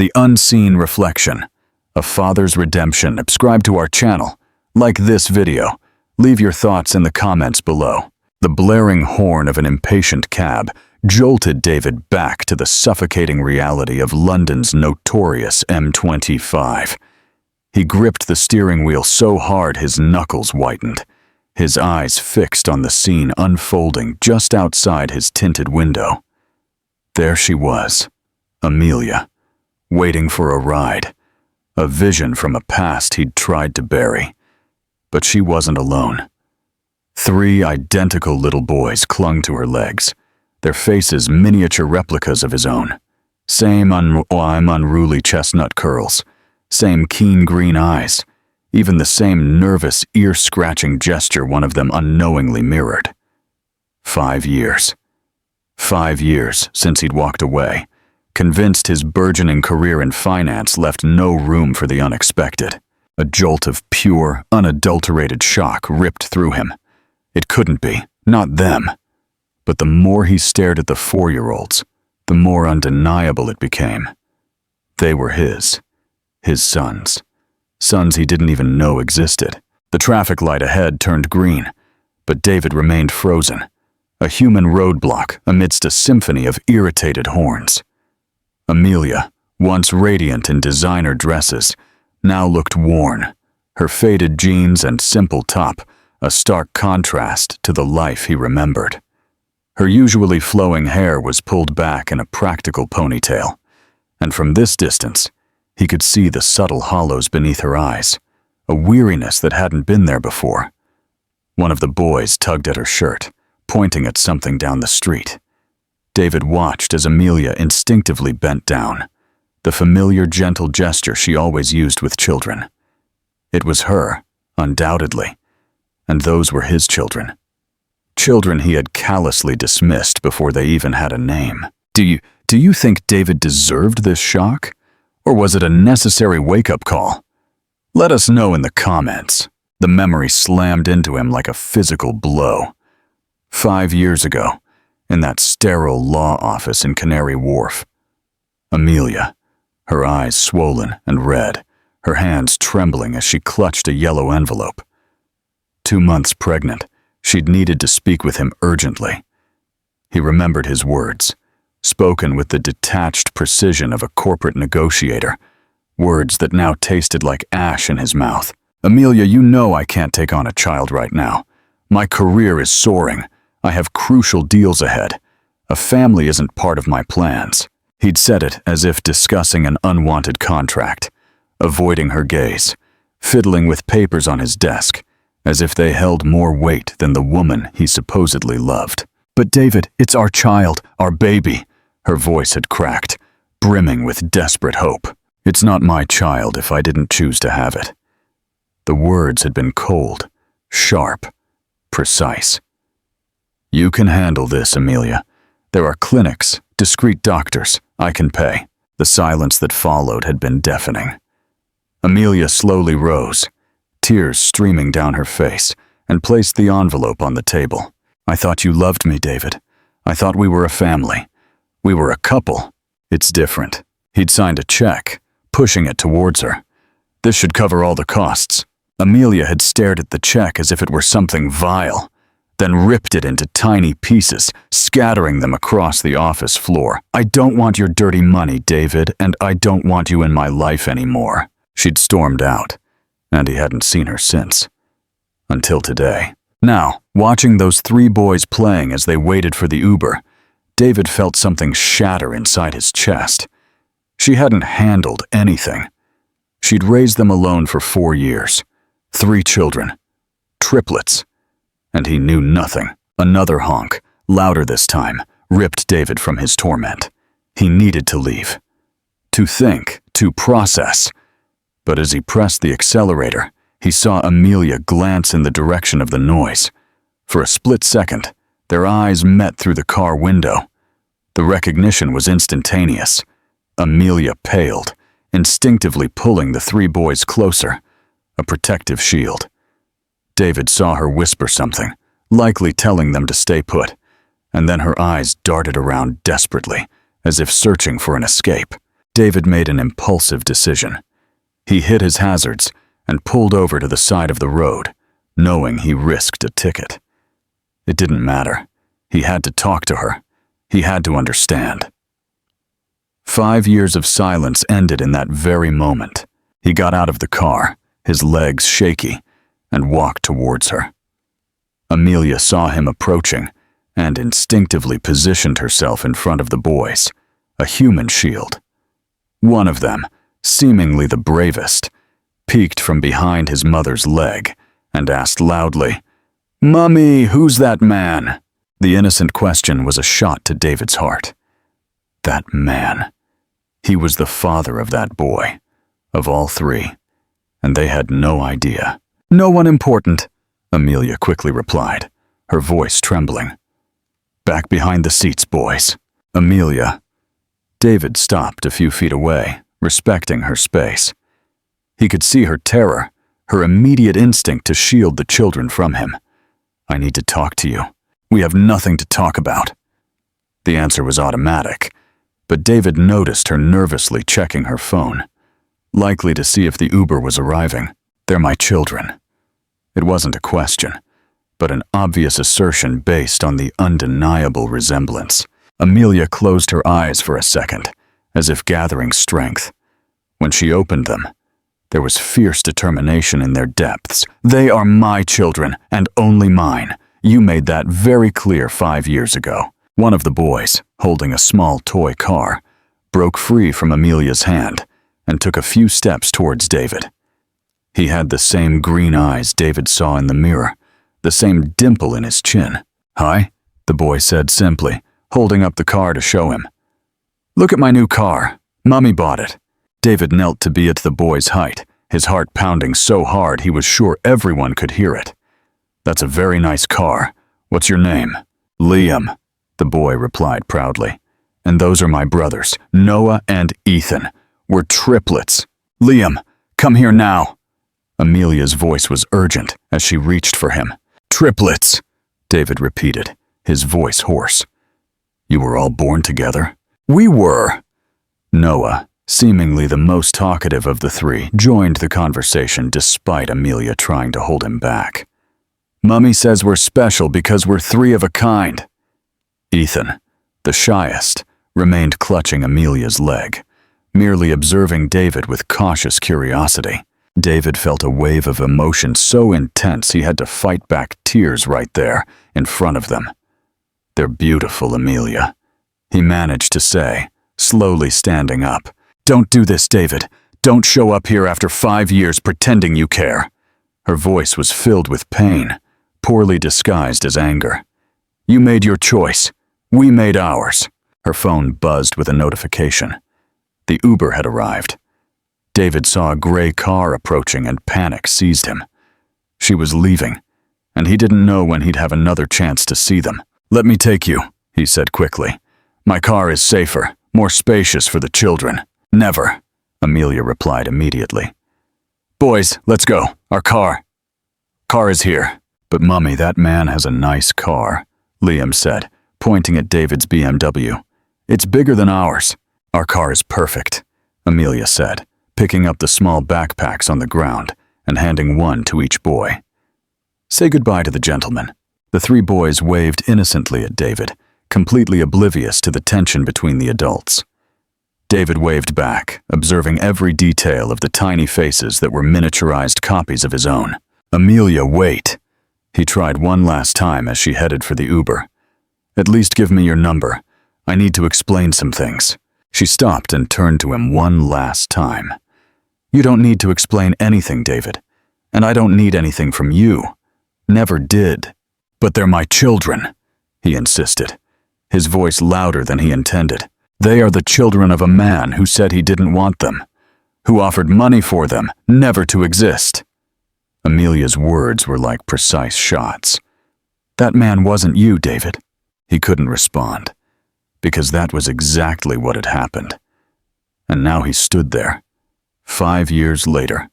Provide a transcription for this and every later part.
The Unseen Reflection, A Father's Redemption. Subscribe to our channel. Like this video. Leave your thoughts in the comments below. The blaring horn of an impatient cab jolted David back to the suffocating reality of London's notorious M25. He gripped the steering wheel so hard his knuckles whitened, his eyes fixed on the scene unfolding just outside his tinted window. There she was, Amelia, waiting for a ride, a vision from a past he'd tried to bury. But she wasn't alone. 3 identical little boys clung to her legs, their faces miniature replicas of his own. Same unruly chestnut curls, same keen green eyes, even the same nervous, ear-scratching gesture one of them unknowingly mirrored. 5 years. 5 years since he'd walked away, convinced his burgeoning career in finance left no room for the unexpected. A jolt of pure, unadulterated shock ripped through him. It couldn't be, not them. But the more he stared at the 4-year-olds, the more undeniable it became. They were his sons. Sons he didn't even know existed. The traffic light ahead turned green, but David remained frozen, a human roadblock amidst a symphony of irritated horns. Amelia, once radiant in designer dresses, now looked worn, her faded jeans and simple top a stark contrast to the life he remembered. Her usually flowing hair was pulled back in a practical ponytail, and from this distance, he could see the subtle hollows beneath her eyes, a weariness that hadn't been there before. One of the boys tugged at her shirt, pointing at something down the street. David watched as Amelia instinctively bent down, the familiar gentle gesture she always used with children. It was her, undoubtedly, and those were his children. Children he had callously dismissed before they even had a name. Do you think David deserved this shock? Or was it a necessary wake-up call? Let us know in the comments. The memory slammed into him like a physical blow. 5 years ago, in that sterile law office in Canary Wharf. Amelia, her eyes swollen and red, her hands trembling as she clutched a yellow envelope. 2 months pregnant, she'd needed to speak with him urgently. He remembered his words, spoken with the detached precision of a corporate negotiator, words that now tasted like ash in his mouth. Amelia, you know I can't take on a child right now. My career is soaring. I have crucial deals ahead. A family isn't part of my plans. He'd said it as if discussing an unwanted contract, avoiding her gaze, fiddling with papers on his desk, as if they held more weight than the woman he supposedly loved. But David, it's our child, our baby. Her voice had cracked, brimming with desperate hope. It's not my child if I didn't choose to have it. The words had been cold, sharp, precise. You can handle this, Amelia. There are clinics, discreet doctors. I can pay. The silence that followed had been deafening. Amelia slowly rose, tears streaming down her face, and placed the envelope on the table. I thought you loved me, David. I thought we were a family. We were a couple. It's different. He'd signed a check, pushing it towards her. This should cover all the costs. Amelia had stared at the check as if it were something vile, then ripped it into tiny pieces, scattering them across the office floor. I don't want your dirty money, David, and I don't want you in my life anymore. She'd stormed out, and he hadn't seen her since. Until today. Now, watching those 3 boys playing as they waited for the Uber, David felt something shatter inside his chest. She hadn't handled anything. She'd raised them alone for 4 years. 3 children. Triplets. And he knew nothing. Another honk, louder this time, ripped David from his torment. He needed to leave. To think, to process. But as he pressed the accelerator, he saw Amelia glance in the direction of the noise. For a split second, their eyes met through the car window. The recognition was instantaneous. Amelia paled, instinctively pulling the 3 boys closer, a protective shield. David saw her whisper something, likely telling them to stay put, and then her eyes darted around desperately, as if searching for an escape. David made an impulsive decision. He hit his hazards and pulled over to the side of the road, knowing he risked a ticket. It didn't matter. He had to talk to her. He had to understand. 5 years of silence ended in that very moment. He got out of the car, his legs shaky, and walked towards her. Amelia saw him approaching and instinctively positioned herself in front of the boys, a human shield. One of them, seemingly the bravest, peeked from behind his mother's leg and asked loudly, "Mummy, who's that man?" The innocent question was a shot to David's heart. That man. He was the father of that boy, of all three, and they had no idea. "No one important," Amelia quickly replied, her voice trembling. "Back behind the seats, boys." "Amelia." David stopped a few feet away, respecting her space. He could see her terror, her immediate instinct to shield the children from him. "I need to talk to you. We have nothing to talk about." The answer was automatic, but David noticed her nervously checking her phone, likely to see if the Uber was arriving. "They're my children." It wasn't a question, but an obvious assertion based on the undeniable resemblance. Amelia closed her eyes for a second, as if gathering strength. When she opened them, there was fierce determination in their depths. "They are my children, and only mine. You made that very clear 5 years ago." One of the boys, holding a small toy car, broke free from Amelia's hand and took a few steps towards David. He had the same green eyes David saw in the mirror, the same dimple in his chin. "Hi," the boy said simply, holding up the car to show him. "Look at my new car. Mummy bought it." David knelt to be at the boy's height, his heart pounding so hard he was sure everyone could hear it. "That's a very nice car. What's your name?" "Liam," the boy replied proudly. "And those are my brothers, Noah and Ethan. We're triplets. Liam, come here now." Amelia's voice was urgent as she reached for him. "Triplets," David repeated, his voice hoarse. "You were all born together?" "We were." Noah, seemingly the most talkative of the three, joined the conversation despite Amelia trying to hold him back. "Mummy says we're special because we're 3 of a kind." Ethan, the shyest, remained clutching Amelia's leg, merely observing David with cautious curiosity. David felt a wave of emotion so intense he had to fight back tears right there, in front of them. "They're beautiful, Amelia," he managed to say, slowly standing up. "Don't do this, David. Don't show up here after 5 years pretending you care." Her voice was filled with pain, poorly disguised as anger. "You made your choice. We made ours." Her phone buzzed with a notification. The Uber had arrived. David saw a gray car approaching and panic seized him. She was leaving, and he didn't know when he'd have another chance to see them. "Let me take you," he said quickly. "My car is safer, more spacious for the children." "Never," Amelia replied immediately. "Boys, let's go. Our car is here." "But Mummy, that man has a nice car," Liam said, pointing at David's BMW. "It's bigger than ours." "Our car is perfect," Amelia said, picking up the small backpacks on the ground and handing one to each boy. "Say goodbye to the gentleman." The 3 boys waved innocently at David, completely oblivious to the tension between the adults. David waved back, observing every detail of the tiny faces that were miniaturized copies of his own. "Amelia, wait." He tried one last time as she headed for the Uber. "At least give me your number. I need to explain some things." She stopped and turned to him one last time. "You don't need to explain anything, David. And I don't need anything from you. Never did." "But they're my children," he insisted, his voice louder than he intended. "They are the children of a man who said he didn't want them, who offered money for them, never to exist." Amelia's words were like precise shots. "That man wasn't you, David." He couldn't respond, because that was exactly what had happened. And now he stood there, 5 years later,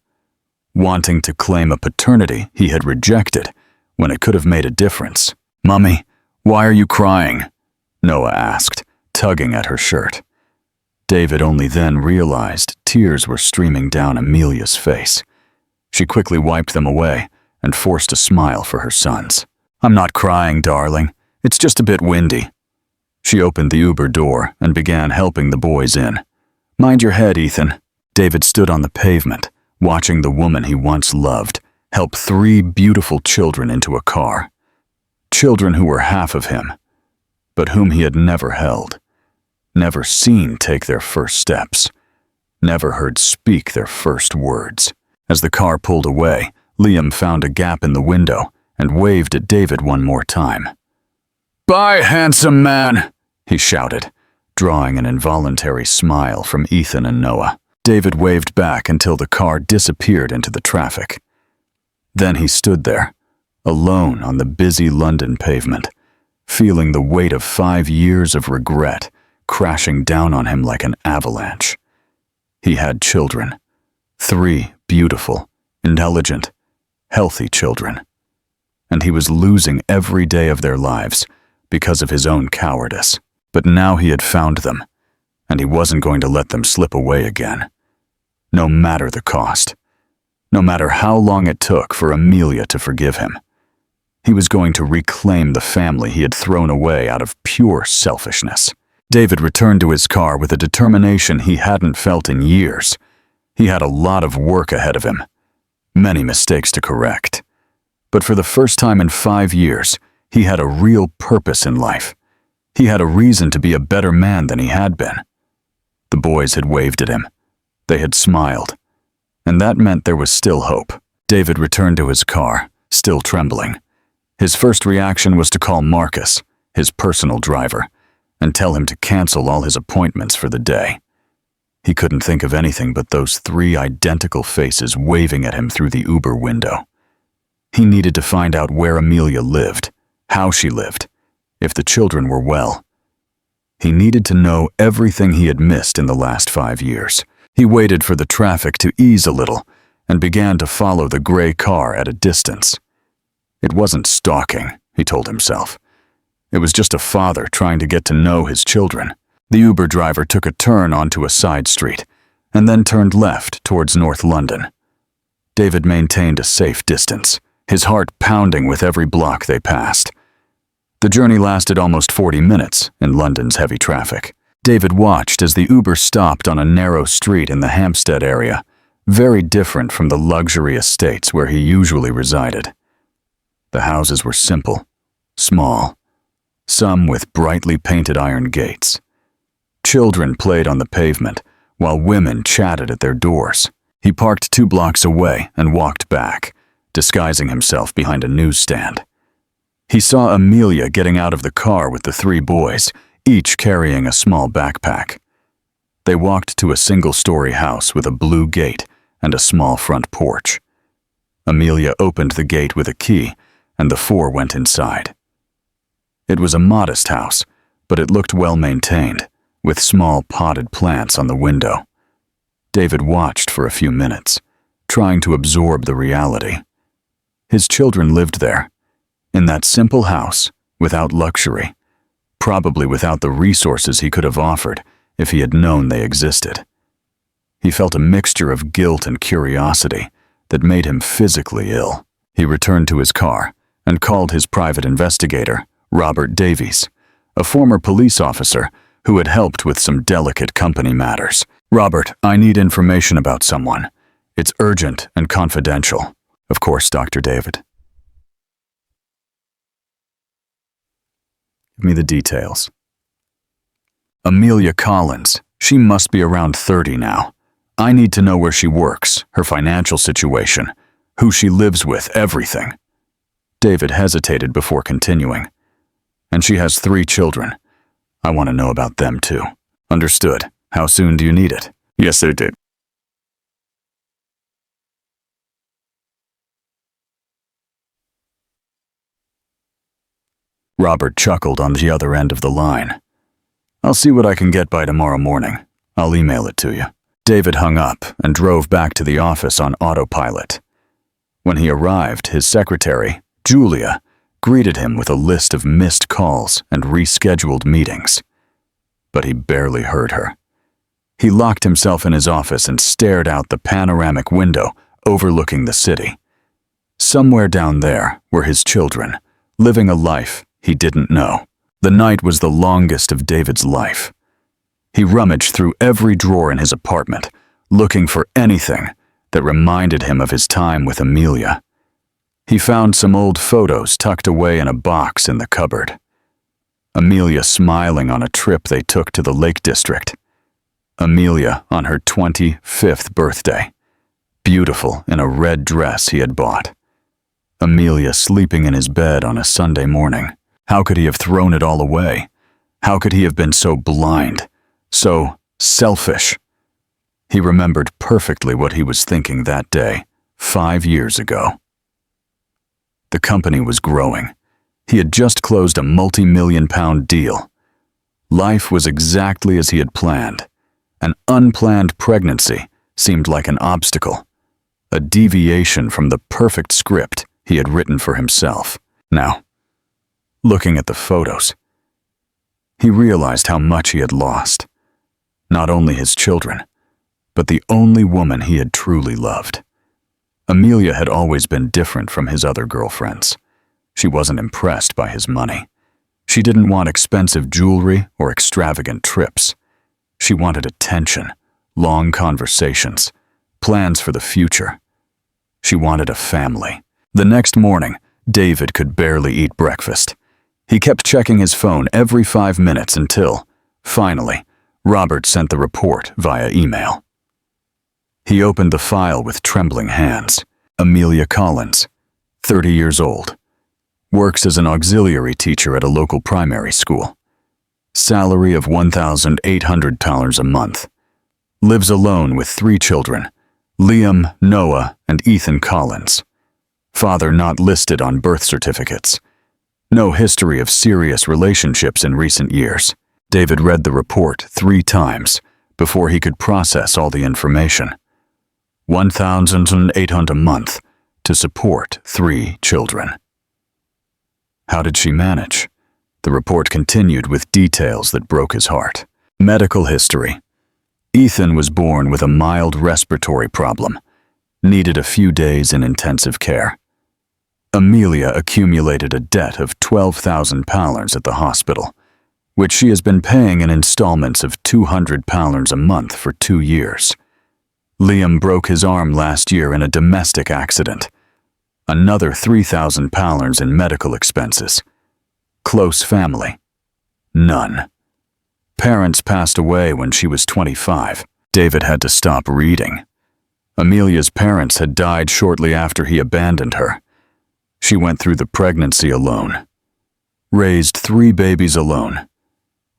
wanting to claim a paternity he had rejected when it could have made a difference. "Mummy, why are you crying?" Noah asked, tugging at her shirt. David only then realized tears were streaming down Amelia's face. She quickly wiped them away and forced a smile for her sons. "I'm not crying, darling. It's just a bit windy." She opened the Uber door and began helping the boys in. "Mind your head, Ethan." David stood on the pavement, watching the woman he once loved help 3 beautiful children into a car. Children who were half of him, but whom he had never held, never seen take their first steps, never heard speak their first words. As the car pulled away, Liam found a gap in the window and waved at David one more time. "Bye, handsome man," he shouted, drawing an involuntary smile from Ethan and Noah. David waved back until the car disappeared into the traffic. Then he stood there, alone on the busy London pavement, feeling the weight of 5 years of regret crashing down on him like an avalanche. He had children, 3 beautiful, intelligent, healthy children, and he was losing every day of their lives because of his own cowardice. But now he had found them, and he wasn't going to let them slip away again, no matter the cost, no matter how long it took for Amelia to forgive him. He was going to reclaim the family he had thrown away out of pure selfishness. David returned to his car with a determination he hadn't felt in years. He had a lot of work ahead of him, many mistakes to correct. But for the first time in 5 years, he had a real purpose in life. He had a reason to be a better man than he had been. The boys had waved at him. They had smiled. And that meant there was still hope. David returned to his car, still trembling. His first reaction was to call Marcus, his personal driver, and tell him to cancel all his appointments for the day. He couldn't think of anything but those 3 identical faces waving at him through the Uber window. He needed to find out where Amelia lived, how she lived, if the children were well. He needed to know everything he had missed in the last 5 years. He waited for the traffic to ease a little and began to follow the gray car at a distance. It wasn't stalking, he told himself. It was just a father trying to get to know his children. The Uber driver took a turn onto a side street and then turned left towards North London. David maintained a safe distance, his heart pounding with every block they passed. The journey lasted almost 40 minutes in London's heavy traffic. David watched as the Uber stopped on a narrow street in the Hampstead area, very different from the luxury estates where he usually resided. The houses were simple, small, some with brightly painted iron gates. Children played on the pavement, while women chatted at their doors. He parked 2 blocks away and walked back, disguising himself behind a newsstand. He saw Amelia getting out of the car with the 3 boys, each carrying a small backpack. They walked to a single-story house with a blue gate and a small front porch. Amelia opened the gate with a key, and the 4 went inside. It was a modest house, but it looked well-maintained, with small potted plants on the window. David watched for a few minutes, trying to absorb the reality. His children lived there, in that simple house, without luxury, probably without the resources he could have offered if he had known they existed. He felt a mixture of guilt and curiosity that made him physically ill. He returned to his car and called his private investigator, Robert Davies, a former police officer who had helped with some delicate company matters. "Robert, I need information about someone. It's urgent and confidential." "Of course, Dr. David." "Give me the details." "Amelia Collins. She must be around 30 now. I need to know where she works, her financial situation, who she lives with, everything." David hesitated before continuing. "And she has 3 children. I want to know about them too." "Understood. How soon do you need it?" "Yes, I did." Robert chuckled on the other end of the line. "I'll see what I can get by tomorrow morning. I'll email it to you." David hung up and drove back to the office on autopilot. When he arrived, his secretary, Julia, greeted him with a list of missed calls and rescheduled meetings. But he barely heard her. He locked himself in his office and stared out the panoramic window overlooking the city. Somewhere down there were his children, living a life he didn't know. The night was the longest of David's life. He rummaged through every drawer in his apartment, looking for anything that reminded him of his time with Amelia. He found some old photos tucked away in a box in the cupboard. Amelia smiling on a trip they took to the Lake District. Amelia on her 25th birthday, beautiful in a red dress he had bought. Amelia sleeping in his bed on a Sunday morning. How could he have thrown it all away? How could he have been so blind, so selfish? He remembered perfectly what he was thinking that day, 5 years ago. The company was growing. He had just closed a multi-million-pound deal. Life was exactly as he had planned. An unplanned pregnancy seemed like an obstacle, a deviation from the perfect script he had written for himself. Now, looking at the photos, he realized how much he had lost. Not only his children, but the only woman he had truly loved. Amelia had always been different from his other girlfriends. She wasn't impressed by his money. She didn't want expensive jewelry or extravagant trips. She wanted attention, long conversations, plans for the future. She wanted a family. The next morning, David could barely eat breakfast. He kept checking his phone every 5 minutes until, finally, Robert sent the report via email. He opened the file with trembling hands. Amelia Collins, 30 years old. Works as an auxiliary teacher at a local primary school. Salary of $1,800 a month. Lives alone with 3 children, Liam, Noah, and Ethan Collins. Father not listed on birth certificates. No history of serious relationships in recent years. David read the report 3 times before he could process all the information. $1,800 a month to support 3 children. How did she manage? The report continued with details that broke his heart. Medical history. Ethan was born with a mild respiratory problem, needed a few days in intensive care. Amelia accumulated a debt of £12,000 at the hospital, which she has been paying in installments of £200 a month for 2 years. Liam broke his arm last year in a domestic accident. Another £3,000 in medical expenses. Close family. None. Parents passed away when she was 25. David had to stop reading. Amelia's parents had died shortly after he abandoned her. She went through the pregnancy alone. Raised 3 babies alone.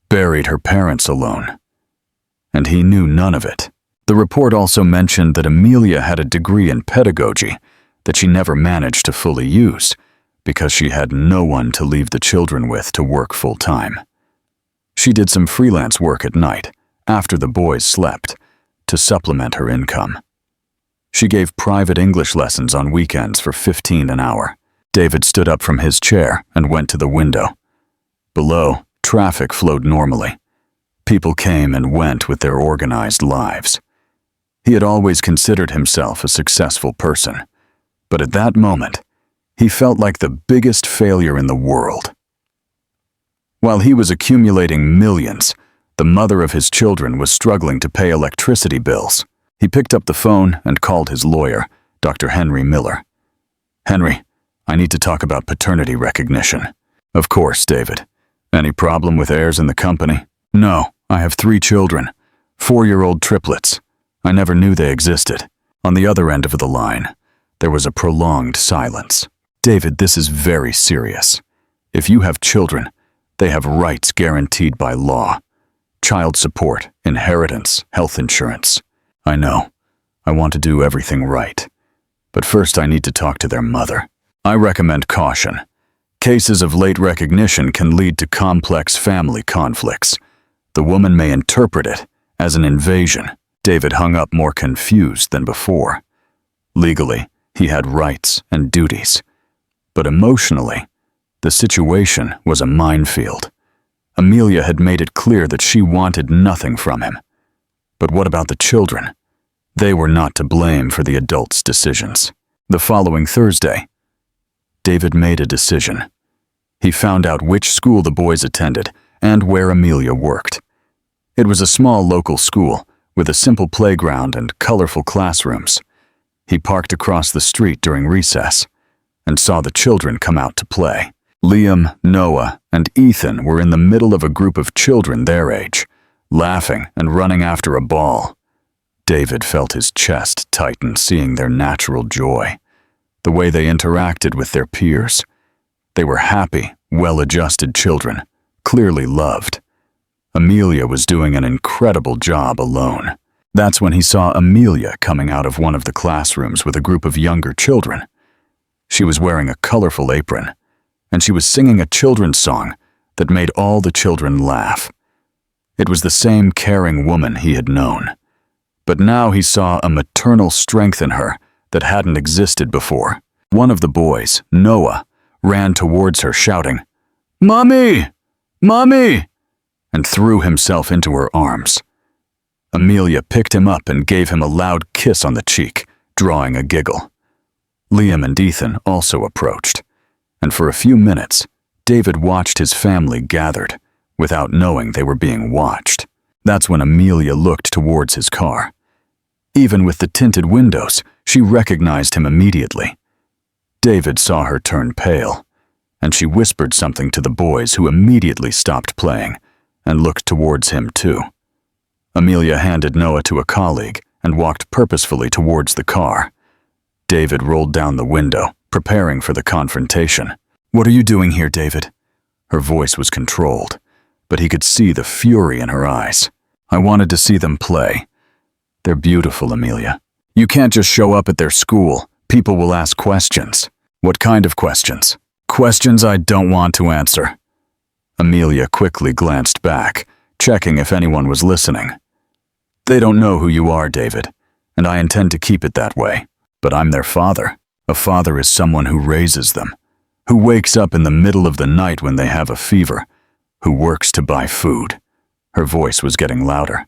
Buried her parents alone. And he knew none of it. The report also mentioned that Amelia had a degree in pedagogy that she never managed to fully use because she had no one to leave the children with to work full-time. She did some freelance work at night, after the boys slept, to supplement her income. She gave private English lessons on weekends for $15 an hour. David stood up from his chair and went to the window. Below, traffic flowed normally. People came and went with their organized lives. He had always considered himself a successful person, but at that moment, he felt like the biggest failure in the world. While he was accumulating millions, the mother of his children was struggling to pay electricity bills. He picked up the phone and called his lawyer, Dr. Henry Miller. "Henry, I need to talk about paternity recognition." "Of course, David. Any problem with heirs in the company?" "No, I have 3 children, 4-year-old triplets. I never knew they existed." On the other end of the line, there was a prolonged silence. "David, this is very serious. If you have children, they have rights guaranteed by law. Child support, inheritance, health insurance. I know. I want to do everything right. But first I need to talk to their mother. I recommend caution. Cases of late recognition can lead to complex family conflicts. The woman may interpret it as an invasion." David hung up more confused than before. Legally, he had rights and duties. But emotionally, the situation was a minefield. Amelia had made it clear that she wanted nothing from him. But what about the children? They were not to blame for the adults' decisions. The following Thursday, David made a decision. He found out which school the boys attended and where Amelia worked. It was a small local school with a simple playground and colorful classrooms. He parked across the street during recess and saw the children come out to play. Liam, Noah, and Ethan were in the middle of a group of children their age, laughing and running after a ball. David felt his chest tighten seeing their natural joy, the way they interacted with their peers. They were happy, well-adjusted children, clearly loved. Amelia was doing an incredible job alone. That's when he saw Amelia coming out of one of the classrooms with a group of younger children. She was wearing a colorful apron, and she was singing a children's song that made all the children laugh. It was the same caring woman he had known, but now he saw a maternal strength in her that hadn't existed before. One of the boys, Noah, ran towards her shouting, "Mommy! Mommy!" and threw himself into her arms. Amelia picked him up and gave him a loud kiss on the cheek, drawing a giggle. Liam and Ethan also approached, and for a few minutes, David watched his family gathered, without knowing they were being watched. That's when Amelia looked towards his car. Even with the tinted windows, she recognized him immediately. David saw her turn pale, and she whispered something to the boys who immediately stopped playing and looked towards him too. Amelia handed Noah to a colleague and walked purposefully towards the car. David rolled down the window, preparing for the confrontation. "What are you doing here, David?" Her voice was controlled, but he could see the fury in her eyes. "I wanted to see them play. They're beautiful, Amelia. You can't just show up at their school. People will ask questions." "What kind of questions?" "Questions I don't want to answer." Amelia quickly glanced back, checking if anyone was listening. "They don't know who you are, David, and I intend to keep it that way. But I'm their father. A father is someone who raises them, who wakes up in the middle of the night when they have a fever, who works to buy food." Her voice was getting louder.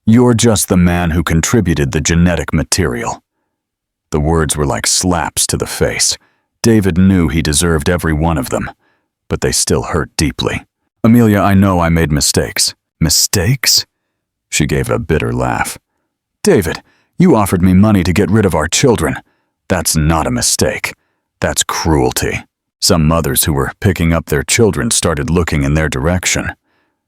"You're just the man who contributed the genetic material." The words were like slaps to the face. David knew he deserved every one of them, but they still hurt deeply. "Amelia, I know I made mistakes." "Mistakes?" She gave a bitter laugh. "David, you offered me money to get rid of our children. That's not a mistake. That's cruelty." Some mothers who were picking up their children started looking in their direction.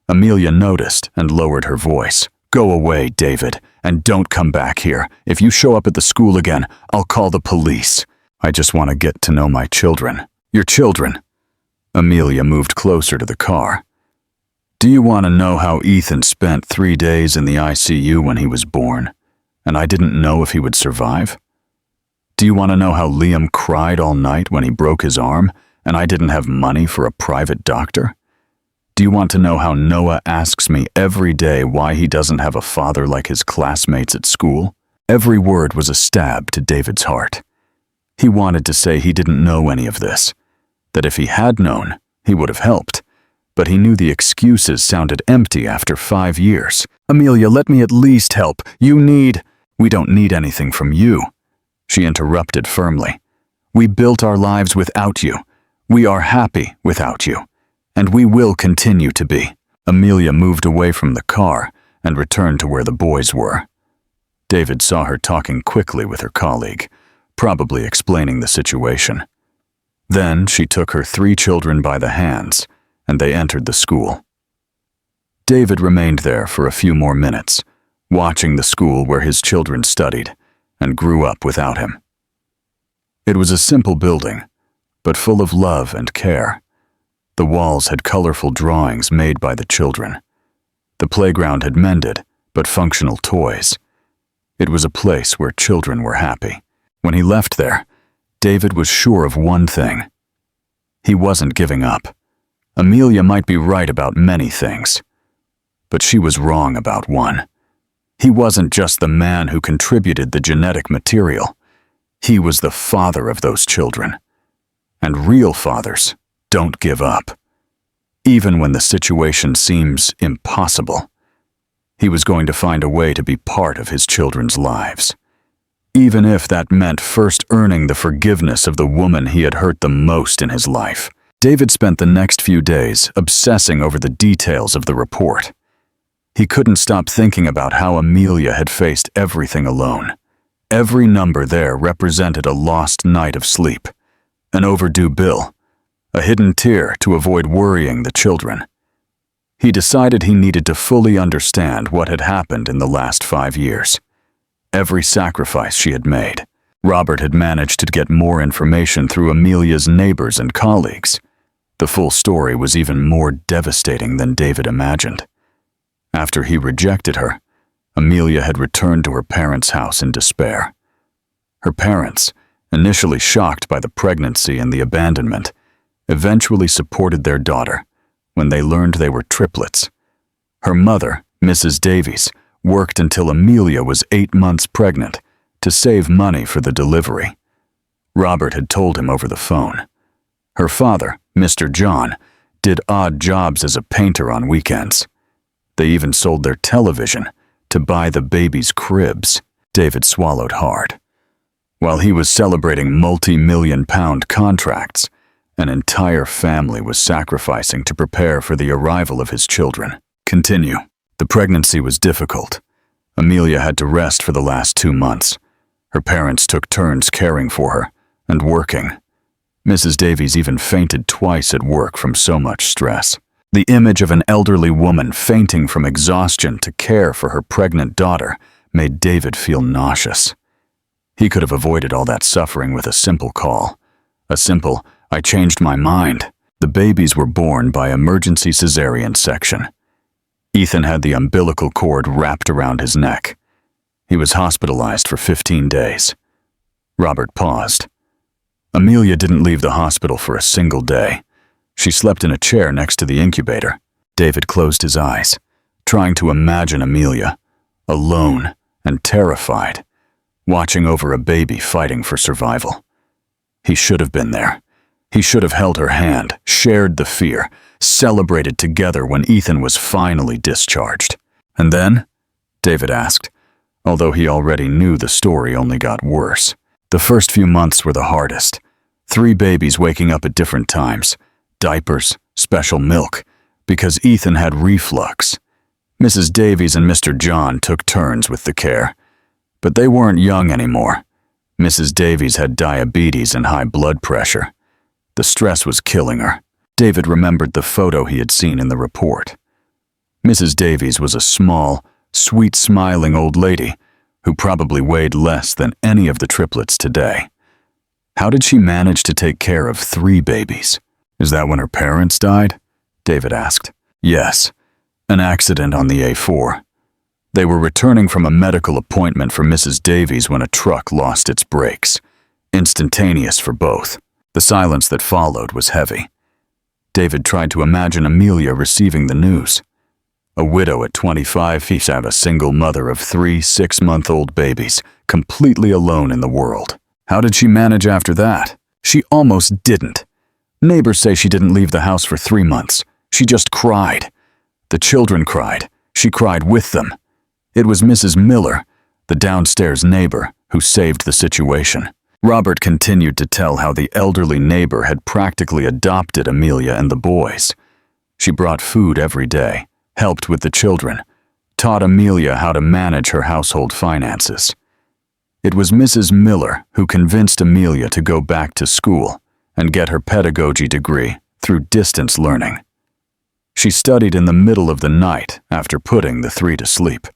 Amelia noticed and lowered her voice. "Go away, David, and don't come back here. If you show up at the school again, I'll call the police. I just want to get to know my children." "Your children?" Amelia moved closer to the car. "Do you want to know how Ethan spent 3 days in the ICU when he was born, and I didn't know if he would survive? Do you want to know how Liam cried all night when he broke his arm, and I didn't have money for a private doctor? Do you want to know how Noah asks me every day why he doesn't have a father like his classmates at school?" Every word was a stab to David's heart. He wanted to say he didn't know any of this, that if he had known, he would have helped, but he knew the excuses sounded empty after 5 years. "Amelia, let me at least help. We don't need anything from you," she interrupted firmly. "We built our lives without you. We are happy without you, and we will continue to be." Amelia moved away from the car and returned to where the boys were. David saw her talking quickly with her colleague, probably explaining the situation. Then she took her 3 children by the hands, and they entered the school. David remained there for a few more minutes, watching the school where his children studied, and grew up without him. It was a simple building, but full of love and care. The walls had colorful drawings made by the children. The playground had mended, but functional toys. It was a place where children were happy. When he left there, David was sure of one thing. He wasn't giving up. Amelia might be right about many things, but she was wrong about one. He wasn't just the man who contributed the genetic material. He was the father of those children. And real fathers don't give up, even when the situation seems impossible. He was going to find a way to be part of his children's lives, even if that meant first earning the forgiveness of the woman he had hurt the most in his life. David spent the next few days obsessing over the details of the report. He couldn't stop thinking about how Amelia had faced everything alone. Every number there represented a lost night of sleep, an overdue bill, a hidden tear to avoid worrying the children. He decided he needed to fully understand what had happened in the last 5 years. Every sacrifice she had made. Robert had managed to get more information through Amelia's neighbors and colleagues. The full story was even more devastating than David imagined. After he rejected her, Amelia had returned to her parents' house in despair. Her parents, initially shocked by the pregnancy and the abandonment, eventually supported their daughter when they learned they were triplets. Her mother, Mrs. Davies, worked until Amelia was 8 months pregnant to save money for the delivery. Robert had told him over the phone. Her father, Mr. John, did odd jobs as a painter on weekends. They even sold their television to buy the baby's cribs. David swallowed hard. While he was celebrating multi-million-pound contracts, an entire family was sacrificing to prepare for the arrival of his children. Continue. The pregnancy was difficult. Amelia had to rest for the last 2 months. Her parents took turns caring for her and working. Mrs. Davies even fainted twice at work from so much stress. The image of an elderly woman fainting from exhaustion to care for her pregnant daughter made David feel nauseous. He could have avoided all that suffering with a simple call. A simple, "I changed my mind." The babies were born by emergency cesarean section. Ethan had the umbilical cord wrapped around his neck. He was hospitalized for 15 days. Robert paused. Amelia didn't leave the hospital for a single day. She slept in a chair next to the incubator. David closed his eyes, trying to imagine Amelia, alone and terrified, watching over a baby fighting for survival. He should have been there. He should have held her hand, shared the fear, celebrated together when Ethan was finally discharged. And then? David asked, although he already knew the story only got worse. The first few months were the hardest. 3 babies waking up at different times, diapers, special milk, because Ethan had reflux. Mrs. Davies and Mr. John took turns with the care. But they weren't young anymore. Mrs. Davies had diabetes and high blood pressure. The stress was killing her. David remembered the photo he had seen in the report. Mrs. Davies was a small, sweet-smiling old lady who probably weighed less than any of the triplets today. How did she manage to take care of 3 babies? Is that when her parents died? David asked. Yes, an accident on the A4. They were returning from a medical appointment for Mrs. Davies when a truck lost its brakes. Instantaneous for both. The silence that followed was heavy. David tried to imagine Amelia receiving the news. A widow at 25, he had a single mother of 3 6-month-old babies, completely alone in the world. How did she manage after that? She almost didn't. Neighbors say she didn't leave the house for 3 months. She just cried. The children cried. She cried with them. It was Mrs. Miller, the downstairs neighbor, who saved the situation. Robert continued to tell how the elderly neighbor had practically adopted Amelia and the boys. She brought food every day, helped with the children, taught Amelia how to manage her household finances. It was Mrs. Miller who convinced Amelia to go back to school and get her pedagogy degree through distance learning. She studied in the middle of the night after putting the 3 to sleep.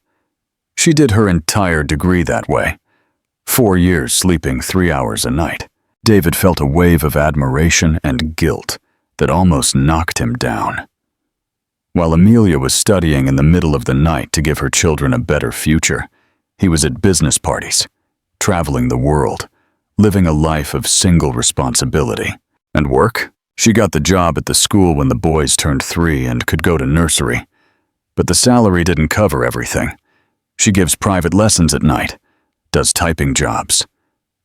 She did her entire degree that way, 4 years sleeping 3 hours a night. David felt a wave of admiration and guilt that almost knocked him down. While Amelia was studying in the middle of the night to give her children a better future, he was at business parties, traveling the world, living a life of single responsibility. And work? She got the job at the school when the boys turned 3 and could go to nursery. But the salary didn't cover everything. She gives private lessons at night, does typing jobs,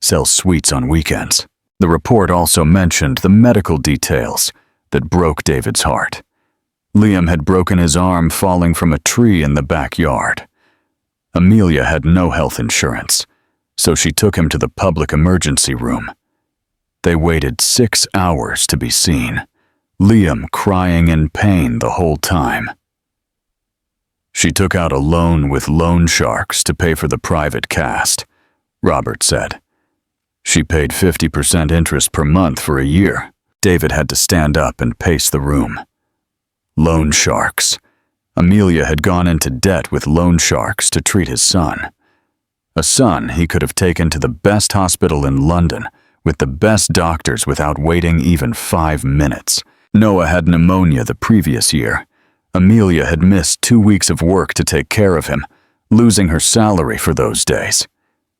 sells sweets on weekends. The report also mentioned the medical details that broke David's heart. Liam had broken his arm falling from a tree in the backyard. Amelia had no health insurance, so she took him to the public emergency room. They waited 6 hours to be seen, Liam crying in pain the whole time. She took out a loan with loan sharks to pay for the private cast, Robert said. She paid 50% interest per month for a year. David had to stand up and pace the room. Loan sharks. Amelia had gone into debt with loan sharks to treat his son. A son he could have taken to the best hospital in London with the best doctors without waiting even 5 minutes. Noah had pneumonia the previous year. Amelia had missed 2 weeks of work to take care of him, losing her salary for those days.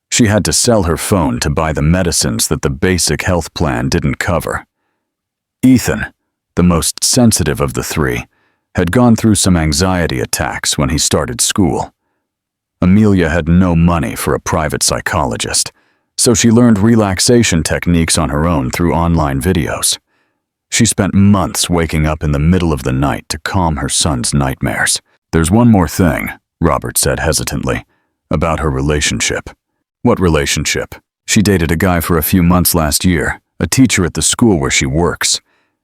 She had to sell her phone to buy the medicines that the basic health plan didn't cover. Ethan, the most sensitive of the three, had gone through some anxiety attacks when he started school. Amelia had no money for a private psychologist, so she learned relaxation techniques on her own through online videos. She spent months waking up in the middle of the night to calm her son's nightmares. "There's one more thing," Robert said hesitantly, "about her relationship." "What relationship?" "She dated a guy for a few months last year, a teacher at the school where she works.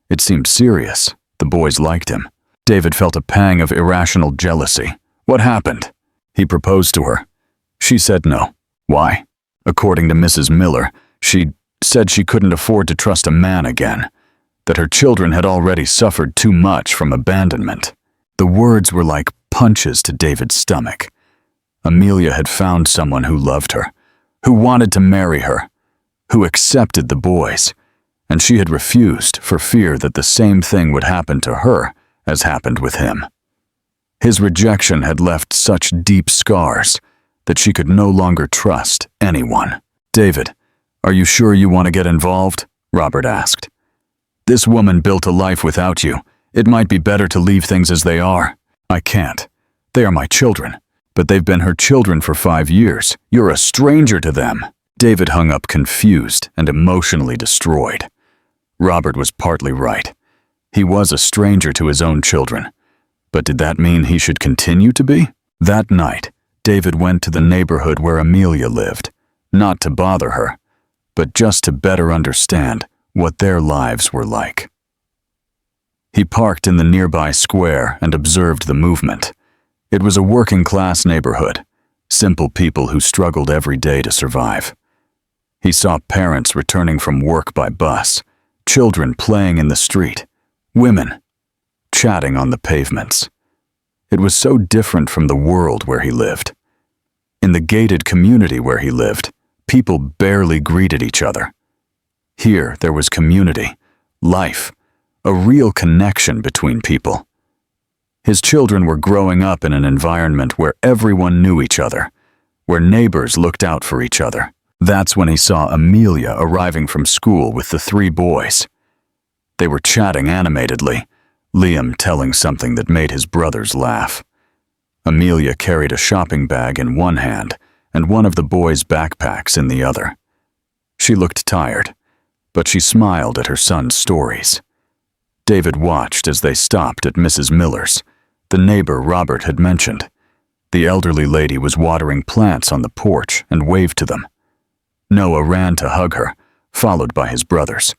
It seemed serious. The boys liked him." David felt a pang of irrational jealousy. "What happened?" "He proposed to her. She said no." "Why?" "According to Mrs. Miller, she said she couldn't afford to trust a man again, that her children had already suffered too much from abandonment." The words were like punches to David's stomach. Amelia had found someone who loved her, who wanted to marry her, who accepted the boys, and she had refused for fear that the same thing would happen to her as happened with him. His rejection had left such deep scars that she could no longer trust anyone. "David, are you sure you want to get involved?" Robert asked. "This woman built a life without you. It might be better to leave things as they are." "I can't. They are my children. But they've been her children for 5 years. You're a stranger to them." David hung up confused and emotionally destroyed. Robert was partly right. He was a stranger to his own children. But did that mean he should continue to be? That night, David went to the neighborhood where Amelia lived, not to bother her, but just to better understand what their lives were like. He parked in the nearby square and observed the movement. It was a working-class neighborhood, simple people who struggled every day to survive. He saw parents returning from work by bus, children playing in the street, women chatting on the pavements. It was so different from the world where he lived. In the gated community where he lived, people barely greeted each other. Here, there was community, life, a real connection between people. His children were growing up in an environment where everyone knew each other, where neighbors looked out for each other. That's when he saw Amelia arriving from school with the 3 boys. They were chatting animatedly, Liam telling something that made his brothers laugh. Amelia carried a shopping bag in one hand and one of the boys' backpacks in the other. She looked tired, but she smiled at her son's stories. David watched as they stopped at Mrs. Miller's, the neighbor Robert had mentioned. The elderly lady was watering plants on the porch and waved to them. Noah ran to hug her, followed by his brothers.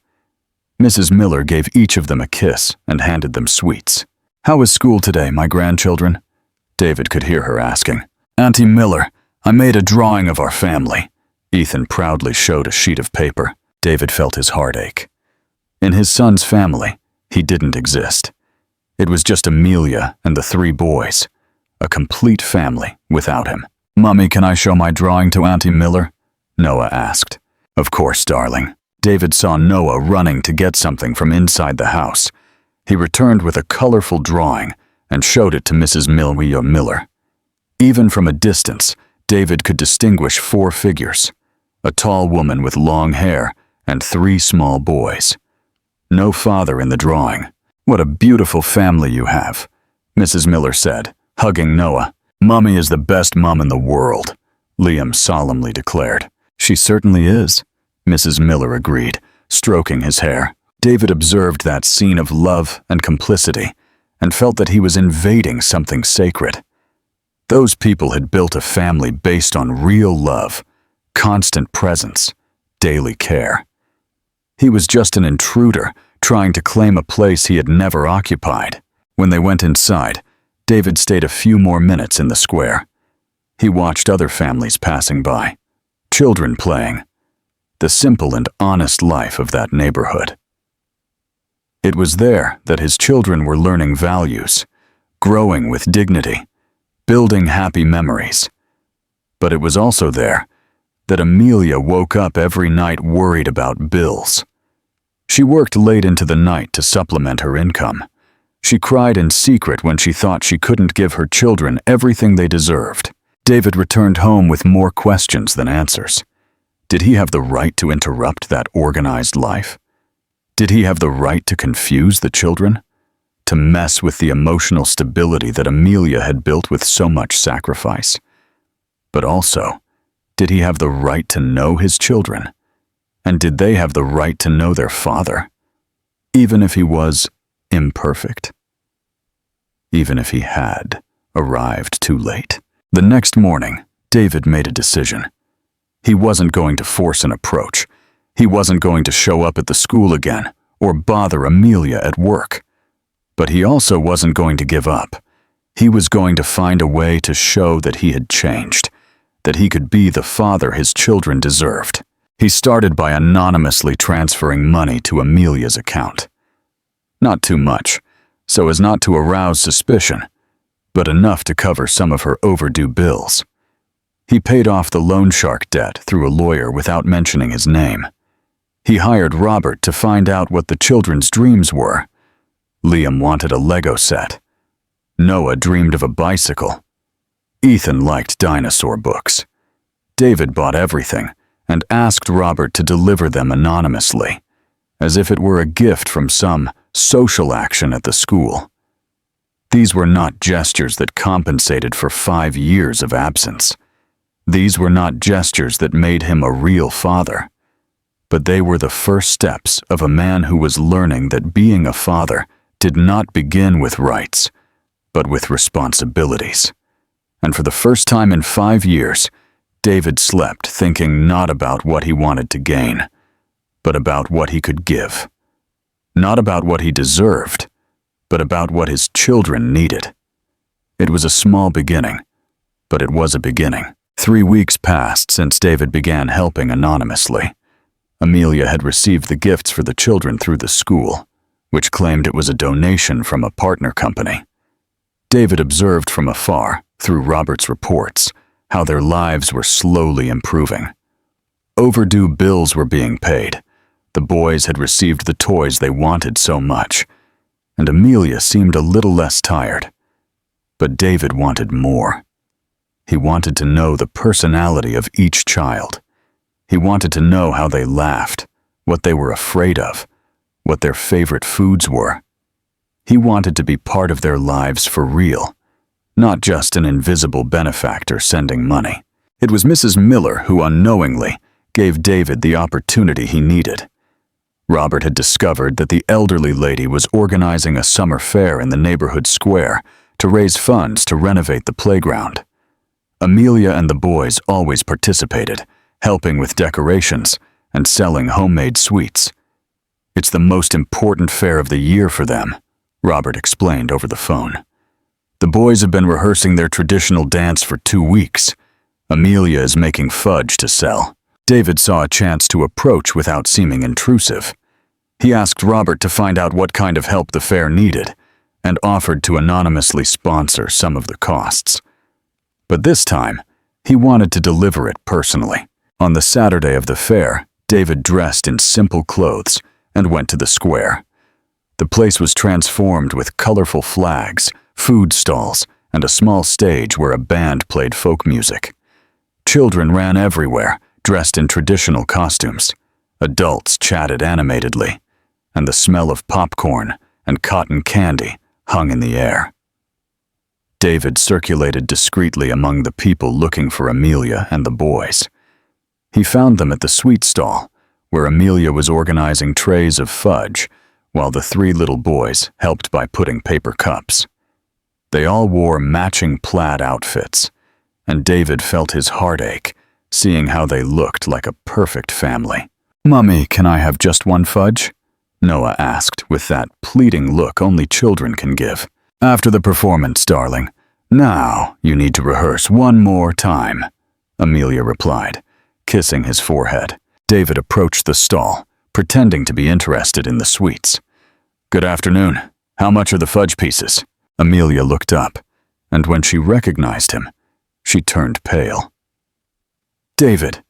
Mrs. Miller gave each of them a kiss and handed them sweets. "How was school today, my grandchildren?" David could hear her asking. "Auntie Miller, I made a drawing of our family." Ethan proudly showed a sheet of paper. David felt his heart ache. In his son's family, he didn't exist. It was just Amelia and the 3 boys, a complete family without him. "Mummy, can I show my drawing to Auntie Miller?" Noah asked. "Of course, darling." David saw Noah running to get something from inside the house. He returned with a colorful drawing and showed it to Mrs. Miller. Even from a distance, David could distinguish 4 figures, a tall woman with long hair and 3 small boys. No father in the drawing. "What a beautiful family you have," Mrs. Miller said, hugging Noah. "Mummy is the best mom in the world," Liam solemnly declared. "She certainly is," Mrs. Miller agreed, stroking his hair. David observed that scene of love and complicity and felt that he was invading something sacred. Those people had built a family based on real love, constant presence, daily care. He was just an intruder trying to claim a place he had never occupied. When they went inside, David stayed a few more minutes in the square. He watched other families passing by, children playing, the simple and honest life of that neighborhood. It was there that his children were learning values, growing with dignity, building happy memories. But it was also there that Amelia woke up every night worried about bills. She worked late into the night to supplement her income. She cried in secret when she thought she couldn't give her children everything they deserved. David returned home with more questions than answers. Did he have the right to interrupt that organized life? Did he have the right to confuse the children? To mess with the emotional stability that Amelia had built with so much sacrifice? But also, did he have the right to know his children? And did they have the right to know their father? Even if he was imperfect? Even if he had arrived too late? The next morning, David made a decision. He wasn't going to force an approach. He wasn't going to show up at the school again or bother Amelia at work. But he also wasn't going to give up. He was going to find a way to show that he had changed, that he could be the father his children deserved. He started by anonymously transferring money to Amelia's account. Not too much, so as not to arouse suspicion, but enough to cover some of her overdue bills. He paid off the loan shark debt through a lawyer without mentioning his name. He hired Robert to find out what the children's dreams were. Liam wanted a Lego set. Noah dreamed of a bicycle. Ethan liked dinosaur books. David bought everything and asked Robert to deliver them anonymously, as if it were a gift from some social action at the school. These were not gestures that compensated for 5 years of absence. These were not gestures that made him a real father. But they were the first steps of a man who was learning that being a father did not begin with rights, but with responsibilities. And for the first time in 5 years, David slept thinking not about what he wanted to gain, but about what he could give. Not about what he deserved, but about what his children needed. It was a small beginning, but it was a beginning. 3 weeks passed since David began helping anonymously. Amelia had received the gifts for the children through the school, which claimed it was a donation from a partner company. David observed from afar, through Robert's reports, how their lives were slowly improving. Overdue bills were being paid. The boys had received the toys they wanted so much, and Amelia seemed a little less tired. But David wanted more. He wanted to know the personality of each child. He wanted to know how they laughed, what they were afraid of, what their favorite foods were. He wanted to be part of their lives for real, not just an invisible benefactor sending money. It was Mrs. Miller who unknowingly gave David the opportunity he needed. Robert had discovered that the elderly lady was organizing a summer fair in the neighborhood square to raise funds to renovate the playground. Amelia and the boys always participated, helping with decorations and selling homemade sweets. It's the most important fair of the year for them, Robert explained over the phone. The boys have been rehearsing their traditional dance for 2 weeks. Amelia is making fudge to sell. David saw a chance to approach without seeming intrusive. He asked Robert to find out what kind of help the fair needed and offered to anonymously sponsor some of the costs. But this time, he wanted to deliver it personally. On the Saturday of the fair, David dressed in simple clothes and went to the square. The place was transformed with colorful flags, food stalls, and a small stage where a band played folk music. Children ran everywhere, dressed in traditional costumes. Adults chatted animatedly, and the smell of popcorn and cotton candy hung in the air. David circulated discreetly among the people looking for Amelia and the boys. He found them at the sweet stall, where Amelia was organizing trays of fudge, while the three little boys helped by putting paper cups. They all wore matching plaid outfits, and David felt his heart ache, seeing how they looked like a perfect family. "Mummy, can I have just one fudge?" Noah asked with that pleading look only children can give. "After the performance, darling. Now you need to rehearse one more time," Amelia replied, kissing his forehead. David approached the stall, pretending to be interested in the sweets. "Good afternoon. How much are the fudge pieces?" Amelia looked up, and when she recognized him, she turned pale. "David,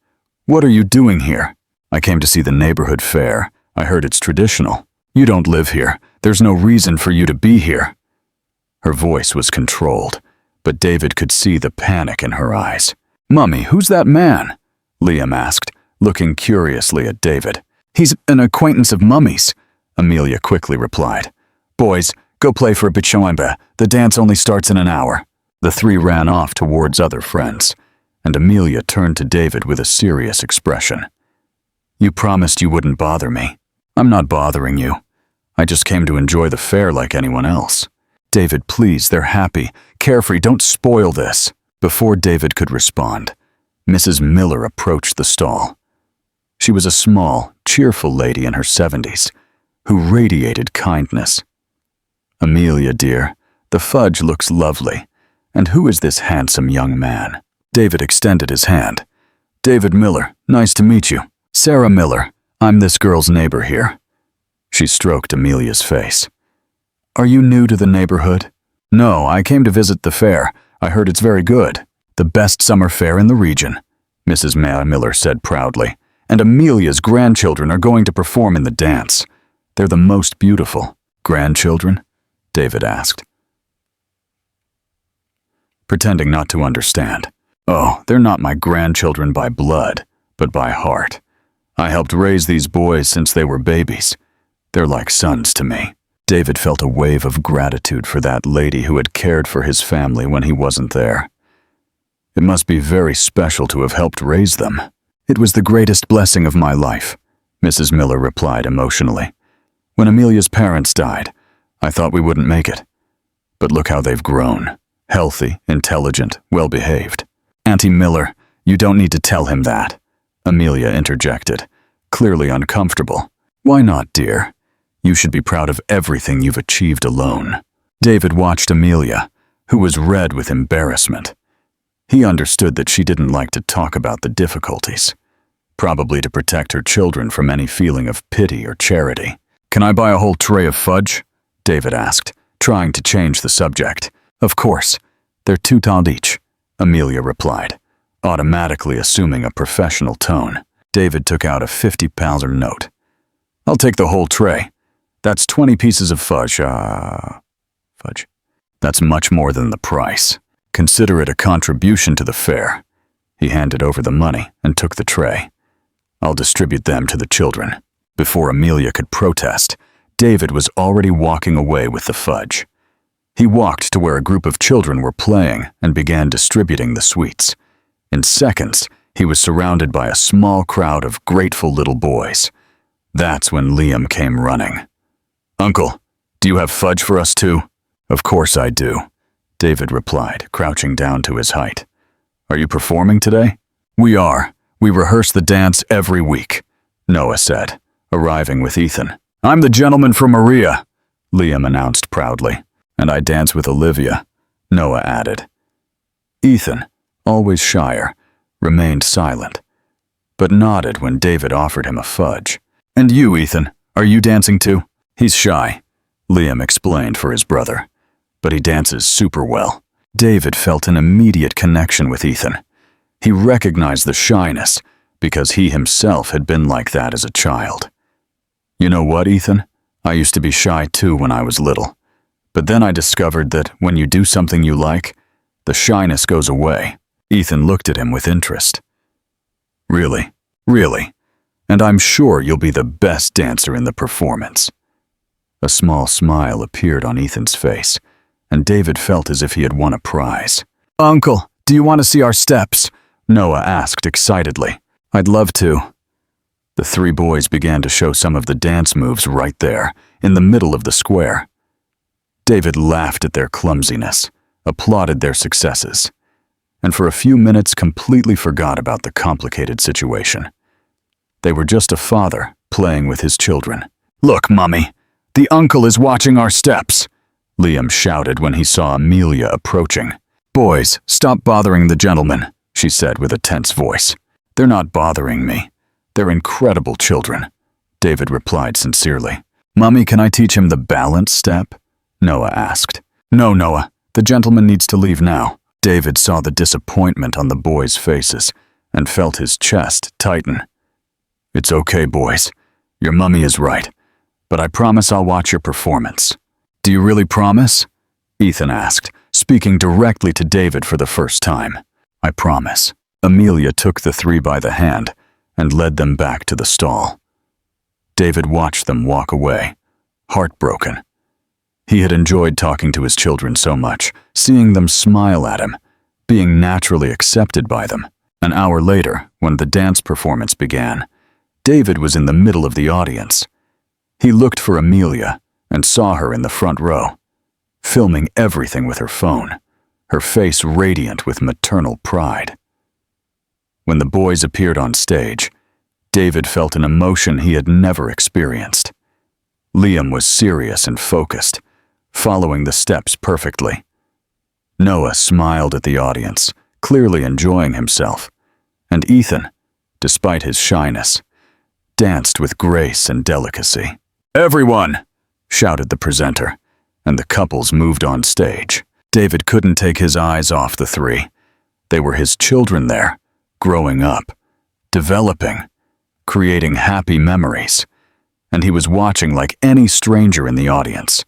what are you doing here?" "I came to see the neighborhood fair. I heard it's traditional." "You don't live here. There's no reason for you to be here." Her voice was controlled, but David could see the panic in her eyes. "Mummy, who's that man?" Liam asked, looking curiously at David. "He's an acquaintance of Mummy's," Amelia quickly replied. "Boys, go play for Bichomba. The dance only starts in an hour." The three ran off towards other friends, and Amelia turned to David with a serious expression. "You promised you wouldn't bother me." "I'm not bothering you. I just came to enjoy the fair like anyone else." "David, please, they're happy, carefree, don't spoil this." Before David could respond, Mrs. Miller approached the stall. She was a small, cheerful lady in her 70s, who radiated kindness. "Amelia, dear, the fudge looks lovely. And who is this handsome young man?" David extended his hand. "David Miller, nice to meet you." "Sarah Miller, I'm this girl's neighbor here." She stroked Amelia's face. "Are you new to the neighborhood?" "No, I came to visit the fair. I heard it's very good." "The best summer fair in the region," Mrs. Miller said proudly. "And Amelia's grandchildren are going to perform in the dance. They're the most beautiful." "Grandchildren?" David asked, pretending not to understand. "Oh, they're not my grandchildren by blood, but by heart. I helped raise these boys since they were babies. They're like sons to me." David felt a wave of gratitude for that lady who had cared for his family when he wasn't there. It must be very special to have helped raise them. "It was the greatest blessing of my life," Mrs. Miller replied emotionally. "When Amelia's parents died, I thought we wouldn't make it. But look how they've grown. Healthy, intelligent, well-behaved." "Auntie Miller, you don't need to tell him that," Amelia interjected, clearly uncomfortable. "Why not, dear? You should be proud of everything you've achieved alone." David watched Amelia, who was red with embarrassment. He understood that she didn't like to talk about the difficulties, probably to protect her children from any feeling of pity or charity. "Can I buy a whole tray of fudge?" David asked, trying to change the subject. "Of course. They're $2 each," Amelia replied, automatically assuming a professional tone. David took out a 50-pound note. "I'll take the whole tray. That's 20 pieces of fudge. Fudge. That's much more than the price. Consider it a contribution to the fair." He handed over the money and took the tray. "I'll distribute them to the children." Before Amelia could protest, David was already walking away with the fudge. He walked to where a group of children were playing and began distributing the sweets. In seconds, he was surrounded by a small crowd of grateful little boys. That's when Liam came running. "Uncle, do you have fudge for us too?" "Of course I do," David replied, crouching down to his height. "Are you performing today?" "We are. We rehearse the dance every week," Noah said, arriving with Ethan. "I'm the gentleman from Maria," Liam announced proudly. "And I dance with Olivia," Noah added. Ethan, always shyer, remained silent, but nodded when David offered him a fudge. "And you, Ethan, are you dancing too?" "He's shy," Liam explained for his brother, "but he dances super well." David felt an immediate connection with Ethan. He recognized the shyness because he himself had been like that as a child. "You know what, Ethan? I used to be shy too when I was little. But then I discovered that when you do something you like, the shyness goes away." Ethan looked at him with interest. "Really? Really? And I'm sure you'll be the best dancer in the performance." A small smile appeared on Ethan's face, and David felt as if he had won a prize. "Uncle, do you want to see our steps?" Noah asked excitedly. "I'd love to." The three boys began to show some of the dance moves right there, in the middle of the square. David laughed at their clumsiness, applauded their successes, and for a few minutes completely forgot about the complicated situation. They were just a father playing with his children. "Look, Mummy, the uncle is watching our steps," Liam shouted when he saw Amelia approaching. "Boys, stop bothering the gentleman," she said with a tense voice. "They're not bothering me. They're incredible children," David replied sincerely. "Mummy, can I teach him the balance step?" Noah asked. "No, Noah, the gentleman needs to leave now." David saw the disappointment on the boys' faces and felt his chest tighten. "It's okay, boys. Your mummy is right, but I promise I'll watch your performance." "Do you really promise?" Ethan asked, speaking directly to David for the first time. "I promise." Amelia took the three by the hand and led them back to the stall. David watched them walk away, heartbroken. He had enjoyed talking to his children so much, seeing them smile at him, being naturally accepted by them. An hour later, when the dance performance began, David was in the middle of the audience. He looked for Amelia and saw her in the front row, filming everything with her phone, her face radiant with maternal pride. When the boys appeared on stage, David felt an emotion he had never experienced. Liam was serious and focused, following the steps perfectly. Noah smiled at the audience, clearly enjoying himself, and Ethan, despite his shyness, danced with grace and delicacy. "Everyone!" shouted the presenter, and the couples moved on stage. David couldn't take his eyes off the three. They were his children there, growing up, developing, creating happy memories, and he was watching like any stranger in the audience.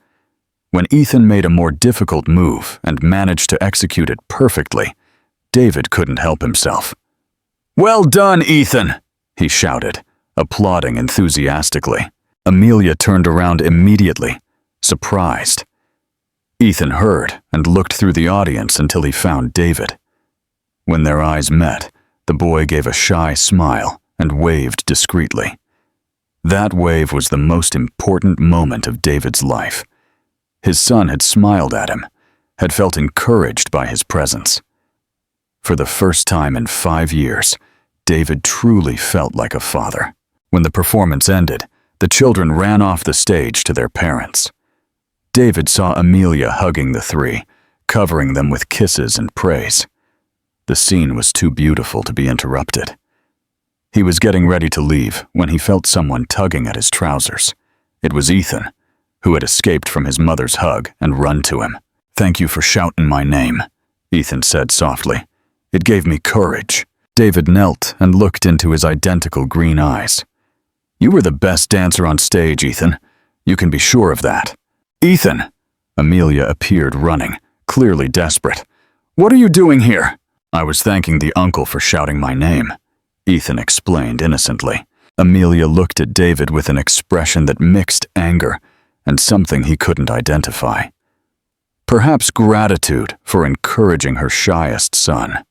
When Ethan made a more difficult move and managed to execute it perfectly, David couldn't help himself. "Well done, Ethan!" he shouted, applauding enthusiastically. Amelia turned around immediately, surprised. Ethan heard and looked through the audience until he found David. When their eyes met, the boy gave a shy smile and waved discreetly. That wave was the most important moment of David's life. His son had smiled at him, had felt encouraged by his presence. For the first time in 5 years, David truly felt like a father. When the performance ended, the children ran off the stage to their parents. David saw Amelia hugging the three, covering them with kisses and praise. The scene was too beautiful to be interrupted. He was getting ready to leave when he felt someone tugging at his trousers. It was Ethan, who had escaped from his mother's hug and run to him. "Thank you for shouting my name," Ethan said softly. "It gave me courage." David knelt and looked into his identical green eyes. "You were the best dancer on stage, Ethan. You can be sure of that." "Ethan!" Amelia appeared running, clearly desperate. "What are you doing here?" "I was thanking the uncle for shouting my name," Ethan explained innocently. Amelia looked at David with an expression that mixed anger and something he couldn't identify. Perhaps gratitude for encouraging her shyest son.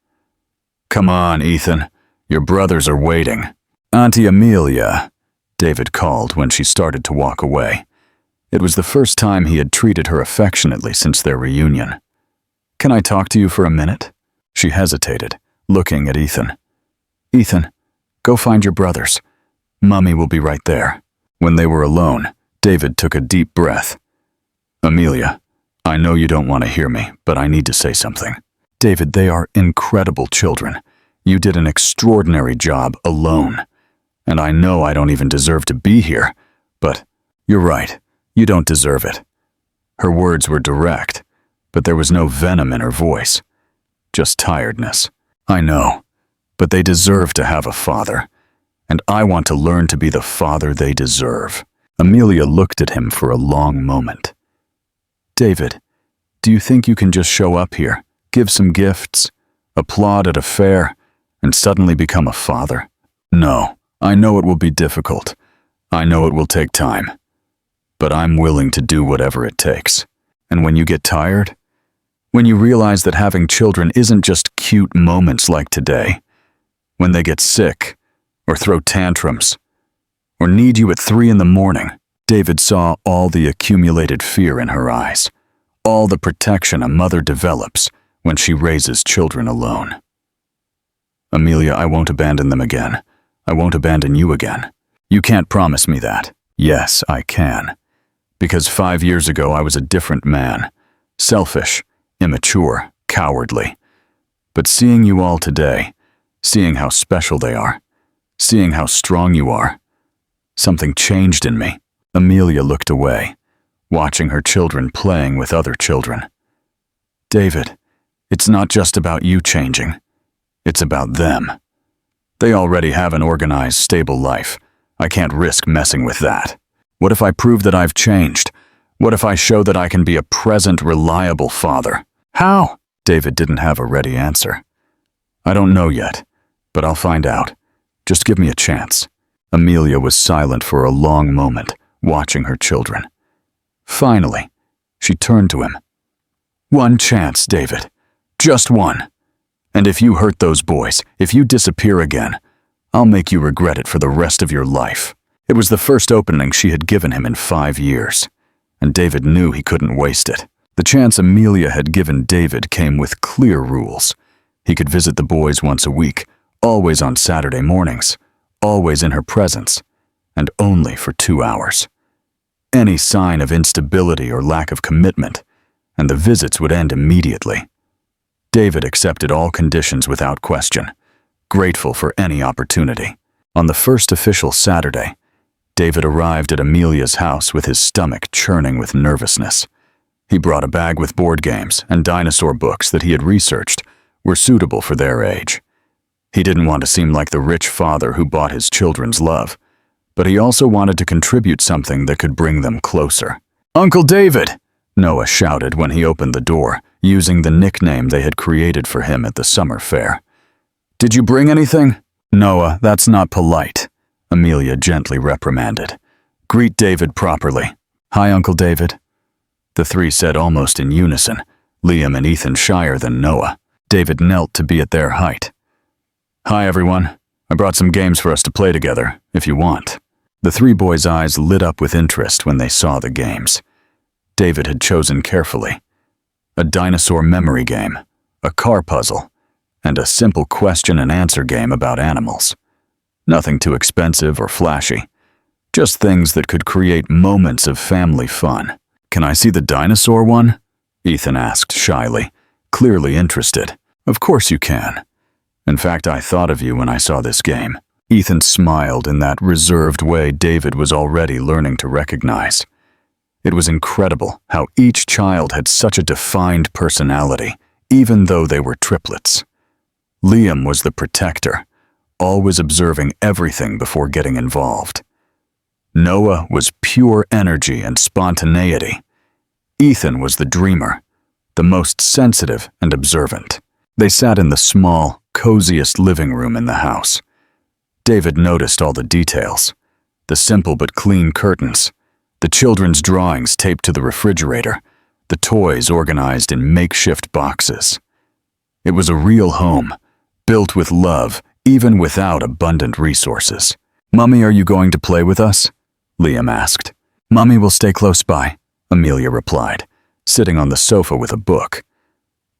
"Come on, Ethan. Your brothers are waiting." "Auntie Amelia," David called when she started to walk away. It was the first time he had treated her affectionately since their reunion. "Can I talk to you for a minute?" She hesitated, looking at Ethan. "Ethan, go find your brothers. Mummy will be right there." When they were alone, David took a deep breath. "Amelia, I know you don't want to hear me, but I need to say something." "David, they are incredible children. You did an extraordinary job alone. And I know I don't even deserve to be here, but you're right, you don't deserve it." Her words were direct, but there was no venom in her voice, just tiredness. "I know, but they deserve to have a father, and I want to learn to be the father they deserve." Amelia looked at him for a long moment. "David, do you think you can just show up here, give some gifts, applaud at a fair, and suddenly become a father?" "No, I know it will be difficult. I know it will take time. But I'm willing to do whatever it takes. And when you get tired, when you realize that having children isn't just cute moments like today, when they get sick or throw tantrums, or need you at 3 in the morning. David saw all the accumulated fear in her eyes, all the protection a mother develops when she raises children alone. Amelia, I won't abandon them again. I won't abandon you again. You can't promise me that. Yes, I can. Because 5 years ago I was a different man. Selfish, immature, cowardly. But seeing you all today, seeing how special they are, seeing how strong you are, something changed in me. Amelia looked away, watching her children playing with other children. David, it's not just about you changing. It's about them. They already have an organized, stable life. I can't risk messing with that. What if I prove that I've changed? What if I show that I can be a present, reliable father? How? David didn't have a ready answer. I don't know yet, but I'll find out. Just give me a chance. Amelia was silent for a long moment, watching her children. Finally, she turned to him. One chance, David. Just one. And if you hurt those boys, if you disappear again, I'll make you regret it for the rest of your life. It was the first opening she had given him in 5 years, and David knew he couldn't waste it. The chance Amelia had given David came with clear rules. He could visit the boys once a week, always on Saturday mornings, always in her presence, and only for 2 hours. Any sign of instability or lack of commitment, and the visits would end immediately. David accepted all conditions without question, grateful for any opportunity. On the first official Saturday, David arrived at Amelia's house with his stomach churning with nervousness. He brought a bag with board games and dinosaur books that he had researched were suitable for their age. He didn't want to seem like the rich father who bought his children's love, but he also wanted to contribute something that could bring them closer. Uncle David! Noah shouted when he opened the door, using the nickname they had created for him at the summer fair. Did you bring anything? Noah, that's not polite, Amelia gently reprimanded. Greet David properly. Hi, Uncle David. The three said almost in unison, Liam and Ethan shyer than Noah. David knelt to be at their height. Hi, everyone. I brought some games for us to play together, if you want. The three boys' eyes lit up with interest when they saw the games. David had chosen carefully. A dinosaur memory game, a car puzzle, and a simple question-and-answer game about animals. Nothing too expensive or flashy, just things that could create moments of family fun. Can I see the dinosaur one? Ethan asked shyly, clearly interested. Of course you can. In fact, I thought of you when I saw this game. Ethan smiled in that reserved way David was already learning to recognize. It was incredible how each child had such a defined personality, even though they were triplets. Liam was the protector, always observing everything before getting involved. Noah was pure energy and spontaneity. Ethan was the dreamer, the most sensitive and observant. They sat in the small, coziest living room in the house. David noticed all the details, the simple but clean curtains, the children's drawings taped to the refrigerator, the toys organized in makeshift boxes. It was a real home, built with love, even without abundant resources. Mummy, are you going to play with us? Liam asked. Mummy will stay close by, Amelia replied, sitting on the sofa with a book.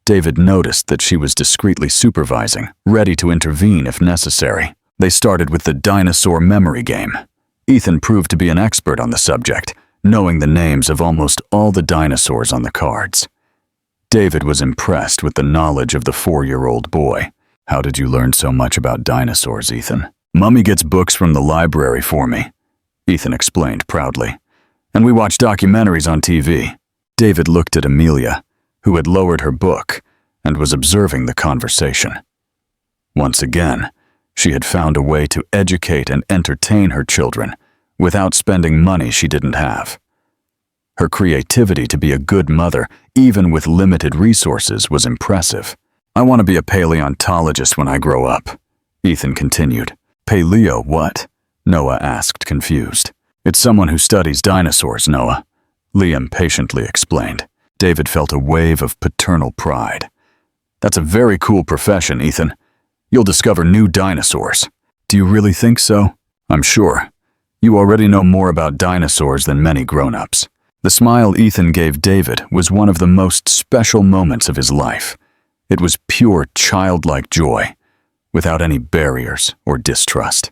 David noticed that she was discreetly supervising, ready to intervene if necessary. They started with the dinosaur memory game. Ethan proved to be an expert on the subject, knowing the names of almost all the dinosaurs on the cards. David was impressed with the knowledge of the 4-year-old boy. How did you learn so much about dinosaurs, Ethan? Mummy gets books from the library for me, Ethan explained proudly. And we watch documentaries on TV. David looked at Amelia, who had lowered her book and was observing the conversation. Once again, she had found a way to educate and entertain her children without spending money she didn't have. Her creativity to be a good mother, even with limited resources, was impressive. I want to be a paleontologist when I grow up, Ethan continued. Paleo what? Noah asked, confused. It's someone who studies dinosaurs, Noah, Liam patiently explained. David felt a wave of paternal pride. That's a very cool profession, Ethan. You'll discover new dinosaurs. Do you really think so? I'm sure. You already know more about dinosaurs than many grown-ups. The smile Ethan gave David was one of the most special moments of his life. It was pure childlike joy, without any barriers or distrust.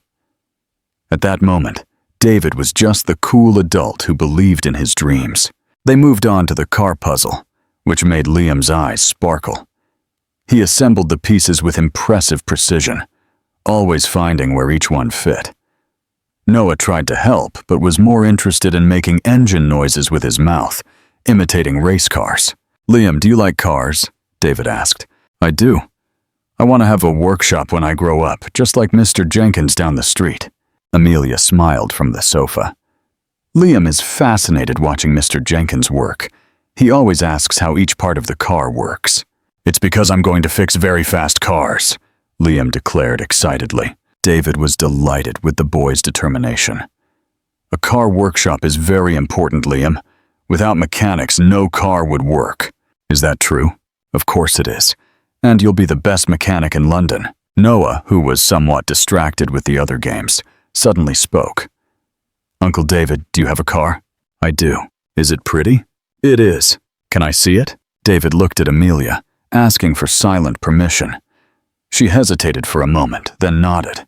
At that moment, David was just the cool adult who believed in his dreams. They moved on to the car puzzle, which made Liam's eyes sparkle. He assembled the pieces with impressive precision, always finding where each one fit. Noah tried to help, but was more interested in making engine noises with his mouth, imitating race cars. "Liam, do you like cars?" David asked. "I do. I want to have a workshop when I grow up, just like Mr. Jenkins down the street." Amelia smiled from the sofa. Liam is fascinated watching Mr. Jenkins work. He always asks how each part of the car works. "It's because I'm going to fix very fast cars," Liam declared excitedly. David was delighted with the boy's determination. "A car workshop is very important, Liam. Without mechanics, no car would work." "Is that true?" "Of course it is. And you'll be the best mechanic in London." Noah, who was somewhat distracted with the other games, suddenly spoke. "Uncle David, do you have a car?" "I do." "Is it pretty?" "It is." "Can I see it?" David looked at Amelia, asking for silent permission. She hesitated for a moment, then nodded.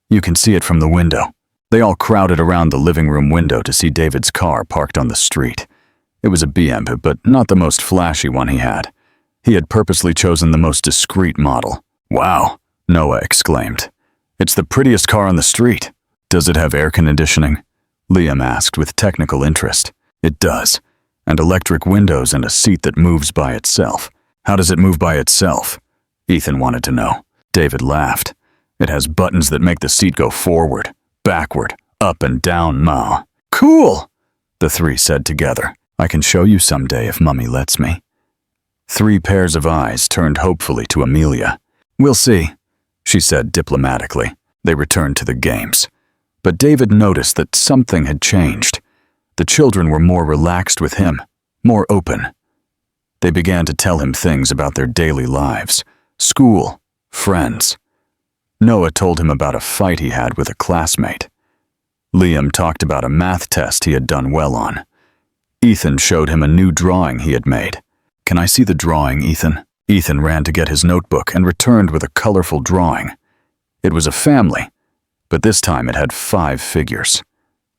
"You can see it from the window." They all crowded around the living room window to see David's car parked on the street. It was a BMW, but not the most flashy one he had. He had purposely chosen the most discreet model. "Wow," Noah exclaimed. "It's the prettiest car on the street." "Does it have air conditioning?" Liam asked with technical interest. "It does, and electric windows and a seat that moves by itself." "How does it move by itself?" Ethan wanted to know. David laughed. "It has buttons that make the seat go forward, backward, up and down, Ma." "Cool," the three said together. "I can show you someday if Mummy lets me." 3 pairs of eyes turned hopefully to Amelia. "We'll see," she said diplomatically. They returned to the games. But David noticed that something had changed. The children were more relaxed with him, more open. They began to tell him things about their daily lives, school, friends. Noah told him about a fight he had with a classmate. Liam talked about a math test he had done well on. Ethan showed him a new drawing he had made. "Can I see the drawing, Ethan?" Ethan ran to get his notebook and returned with a colorful drawing. It was a family, but this time it had 5 figures.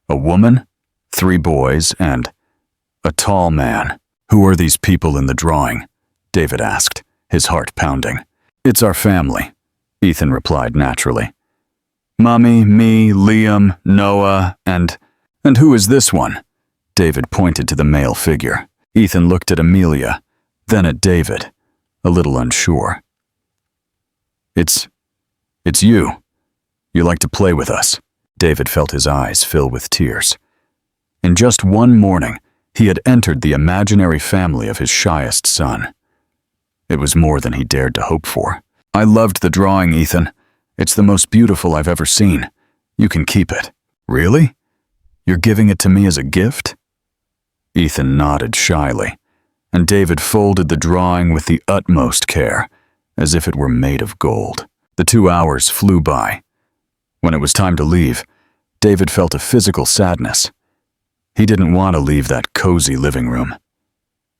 A woman, 3 boys, and a tall man. "Who are these people in the drawing?" David asked, his heart pounding. "It's our family," Ethan replied naturally. "Mommy, me, Liam, Noah, and who is this one?" David pointed to the male figure. Ethan looked at Amelia, then at David, a little unsure. It's you. You like to play with us." David felt his eyes fill with tears. In just one morning, he had entered the imaginary family of his shyest son. It was more than he dared to hope for. "I loved the drawing, Ethan. It's the most beautiful I've ever seen. You can keep it." "Really? You're giving it to me as a gift?" Ethan nodded shyly, and David folded the drawing with the utmost care, as if it were made of gold. The 2 hours flew by. When it was time to leave, David felt a physical sadness. He didn't want to leave that cozy living room.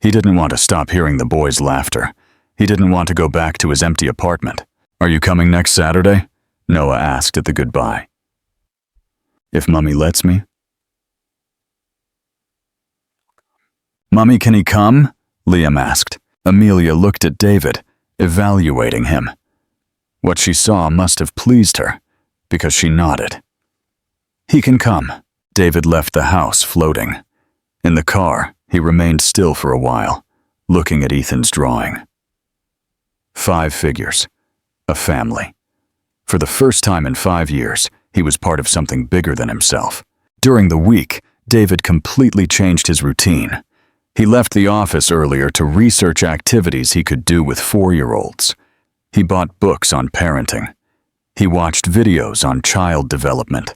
He didn't want to stop hearing the boys' laughter. He didn't want to go back to his empty apartment. "Are you coming next Saturday?" Noah asked at the goodbye. "If Mummy lets me." "Mummy, can he come?" Liam asked. Amelia looked at David, evaluating him. What she saw must have pleased her, because she nodded. "He can come." David left the house floating. In the car, he remained still for a while, looking at Ethan's drawing. 5 figures. A family. For the first time in 5 years, he was part of something bigger than himself. During the week, David completely changed his routine. He left the office earlier to research activities he could do with 4-year-olds. He bought books on parenting. He watched videos on child development.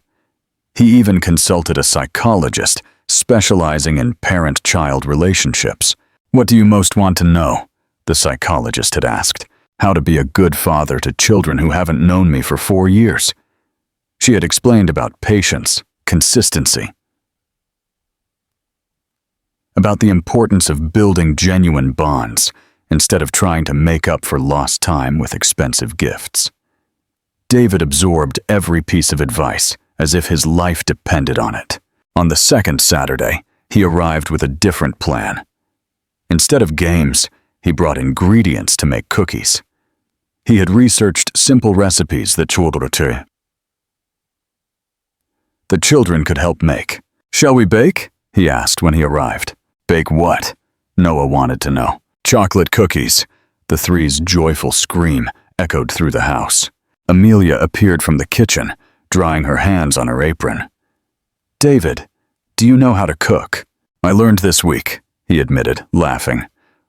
He even consulted a psychologist specializing in parent-child relationships. "What do you most want to know?" the psychologist had asked. "How to be a good father to children who haven't known me for 4 years." She had explained about patience, consistency. About the importance of building genuine bonds instead of trying to make up for lost time with expensive gifts. David absorbed every piece of advice as if his life depended on it. On the second Saturday, he arrived with a different plan. Instead of games, he brought ingredients to make cookies. He had researched simple recipes that the children could help make. "Shall we bake?" he asked when he arrived. "Bake what?" Noah wanted to know. "Chocolate cookies." The three's joyful scream echoed through the house. Amelia appeared from the kitchen, drying her hands on her apron. "David, do you know how to cook?" "I learned this week," he admitted, laughing.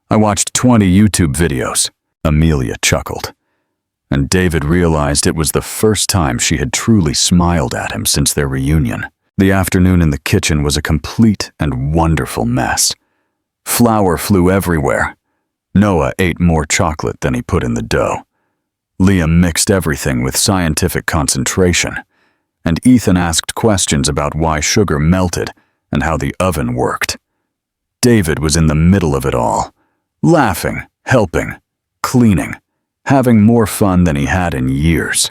"I watched 20 YouTube videos." Amelia chuckled. And David realized it was the first time she had truly smiled at him since their reunion. The afternoon in the kitchen was a complete and wonderful mess. Flour flew everywhere. Noah ate more chocolate than he put in the dough. Liam mixed everything with scientific concentration. And Ethan asked questions about why sugar melted and how the oven worked. David was in the middle of it all, laughing, helping, cleaning, having more fun than he had in years.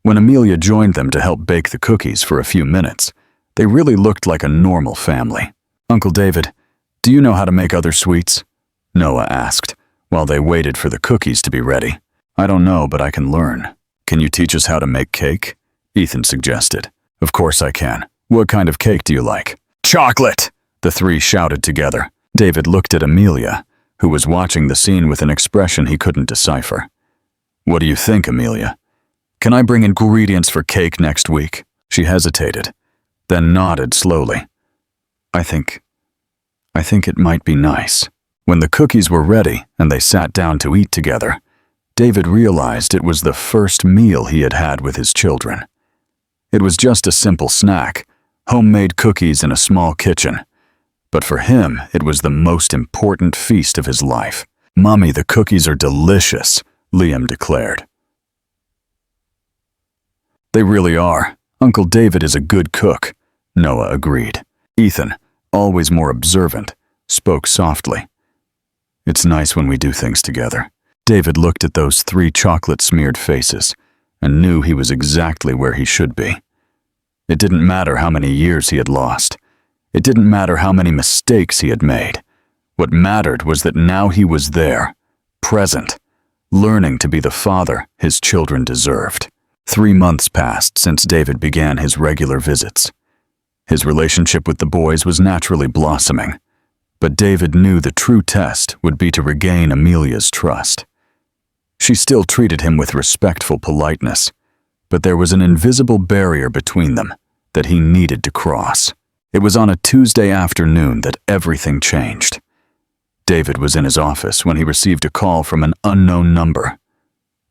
When Amelia joined them to help bake the cookies for a few minutes, they really looked like a normal family. "Uncle David, do you know how to make other sweets?" Noah asked, while they waited for the cookies to be ready. "I don't know, but I can learn." "Can you teach us how to make cake?" Ethan suggested. "Of course I can. What kind of cake do you like?" "Chocolate!" the three shouted together. David looked at Amelia, who was watching the scene with an expression he couldn't decipher. "What do you think, Amelia? Can I bring ingredients for cake next week?" She hesitated, then nodded slowly. I think it might be nice." When the cookies were ready and they sat down to eat together, David realized it was the first meal he had had with his children. It was just a simple snack, homemade cookies in a small kitchen. But for him, it was the most important feast of his life. "Mommy, the cookies are delicious," Liam declared. "They really are. Uncle David is a good cook," Noah agreed. Ethan, always more observant, spoke softly. "It's nice when we do things together." David looked at those three chocolate-smeared faces and knew he was exactly where he should be. It didn't matter how many years he had lost. It didn't matter how many mistakes he had made. What mattered was that now he was there, present, learning to be the father his children deserved. 3 months passed since David began his regular visits. His relationship with the boys was naturally blossoming, but David knew the true test would be to regain Amelia's trust. She still treated him with respectful politeness, but there was an invisible barrier between them that he needed to cross. It was on a Tuesday afternoon that everything changed. David was in his office when he received a call from an unknown number.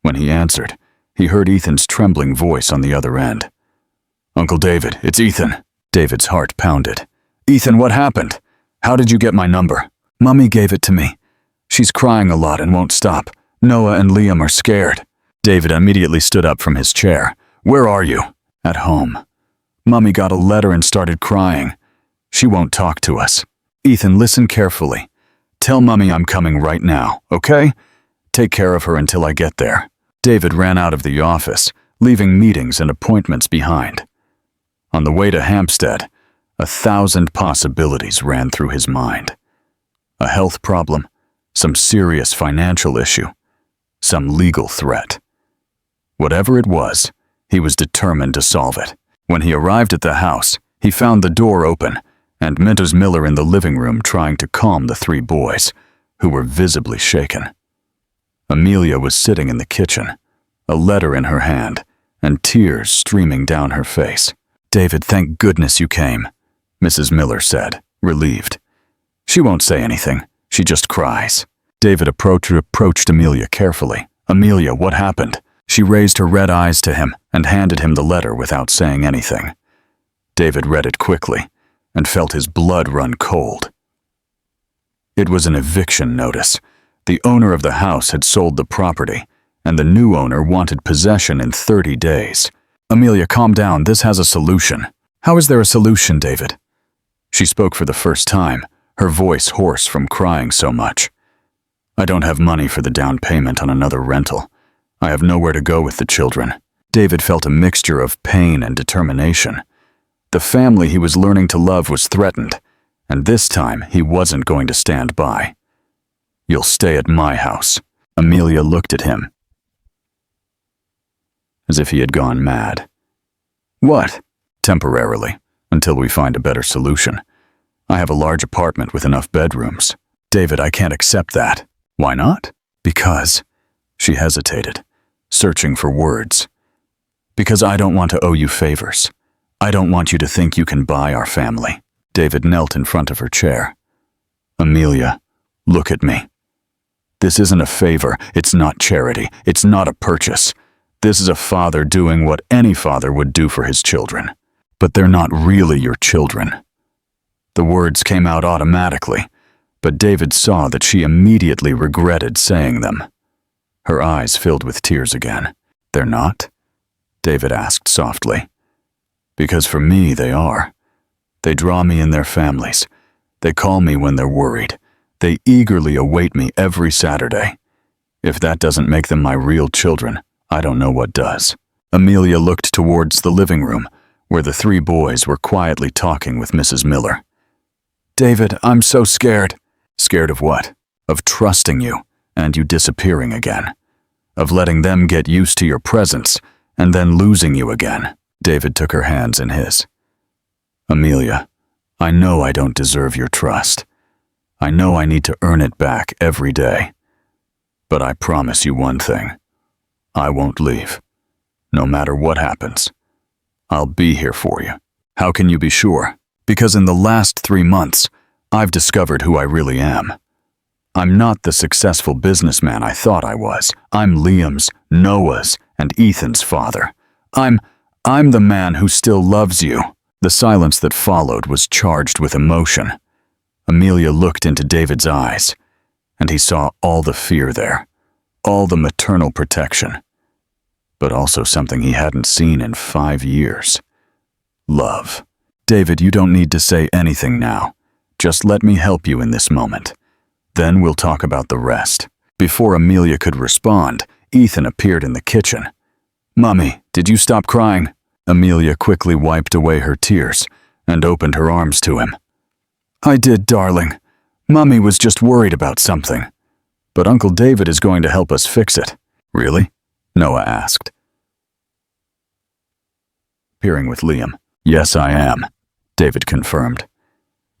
When he answered, he heard Ethan's trembling voice on the other end. "Uncle David, it's Ethan." David's heart pounded. "Ethan, what happened? How did you get my number?" "Mummy gave it to me. She's crying a lot and won't stop. Noah and Liam are scared." David immediately stood up from his chair. "Where are you?" "At home. Mummy got a letter and started crying. She won't talk to us." "Ethan, listen carefully. Tell Mummy I'm coming right now, okay? Take care of her until I get there." David ran out of the office, leaving meetings and appointments behind. On the way to Hampstead, 1,000 possibilities ran through his mind. A health problem, some serious financial issue, some legal threat. Whatever it was, he was determined to solve it. When he arrived at the house, he found the door open and Mrs. Miller in the living room trying to calm the 3 boys, who were visibly shaken. Amelia was sitting in the kitchen, a letter in her hand, and tears streaming down her face. "David, thank goodness you came," Mrs. Miller said, relieved. "She won't say anything. She just cries." David approached Amelia carefully. "Amelia, what happened?" She raised her red eyes to him and handed him the letter without saying anything. David read it quickly and felt his blood run cold. It was an eviction notice. The owner of the house had sold the property, and the new owner wanted possession in 30 days. "Amelia, calm down. This has a solution." How is there a solution, David? She spoke for the first time, her voice hoarse from crying so much. I don't have money for the down payment on another rental. I have nowhere to go with the children. David felt a mixture of pain and determination. The family he was learning to love was threatened, and this time he wasn't going to stand by. You'll stay at my house. Amelia looked at him as if he had gone mad. What? Temporarily, until we find a better solution. I have a large apartment with enough bedrooms. David, I can't accept that. Why not? Because, she hesitated, searching for words. Because I don't want to owe you favors. I don't want you to think you can buy our family. David knelt in front of her chair. Amelia, look at me. This isn't a favor, it's not charity, it's not a purchase. This is a father doing what any father would do for his children. But they're not really your children. The words came out automatically, but David saw that she immediately regretted saying them. Her eyes filled with tears again. They're not? David asked softly. Because for me, they are. They draw me in their families. They call me when they're worried. They eagerly await me every Saturday. If that doesn't make them my real children, I don't know what does. Amelia looked towards the living room, where the three boys were quietly talking with Mrs. Miller. David, I'm so scared. Scared of what? Of trusting you, and you disappearing again. Of letting them get used to your presence, and then losing you again. David took her hands in his. Amelia, I know I don't deserve your trust. I know I need to earn it back every day. But I promise you one thing. I won't leave. No matter what happens. I'll be here for you. How can you be sure? Because in the last 3 months, I've discovered who I really am. I'm not the successful businessman I thought I was. I'm Liam's, Noah's, and Ethan's father. I'm the man who still loves you. The silence that followed was charged with emotion. Amelia looked into David's eyes, and he saw all the fear there, all the maternal protection, but also something he hadn't seen in 5 years. Love. David, you don't need to say anything now. Just let me help you in this moment. Then we'll talk about the rest. Before Amelia could respond, Ethan appeared in the kitchen. Mummy, did you stop crying? Amelia quickly wiped away her tears and opened her arms to him. I did, darling. Mummy was just worried about something. But Uncle David is going to help us fix it. Really? Noah asked. Peering with Liam. Yes, I am, David confirmed.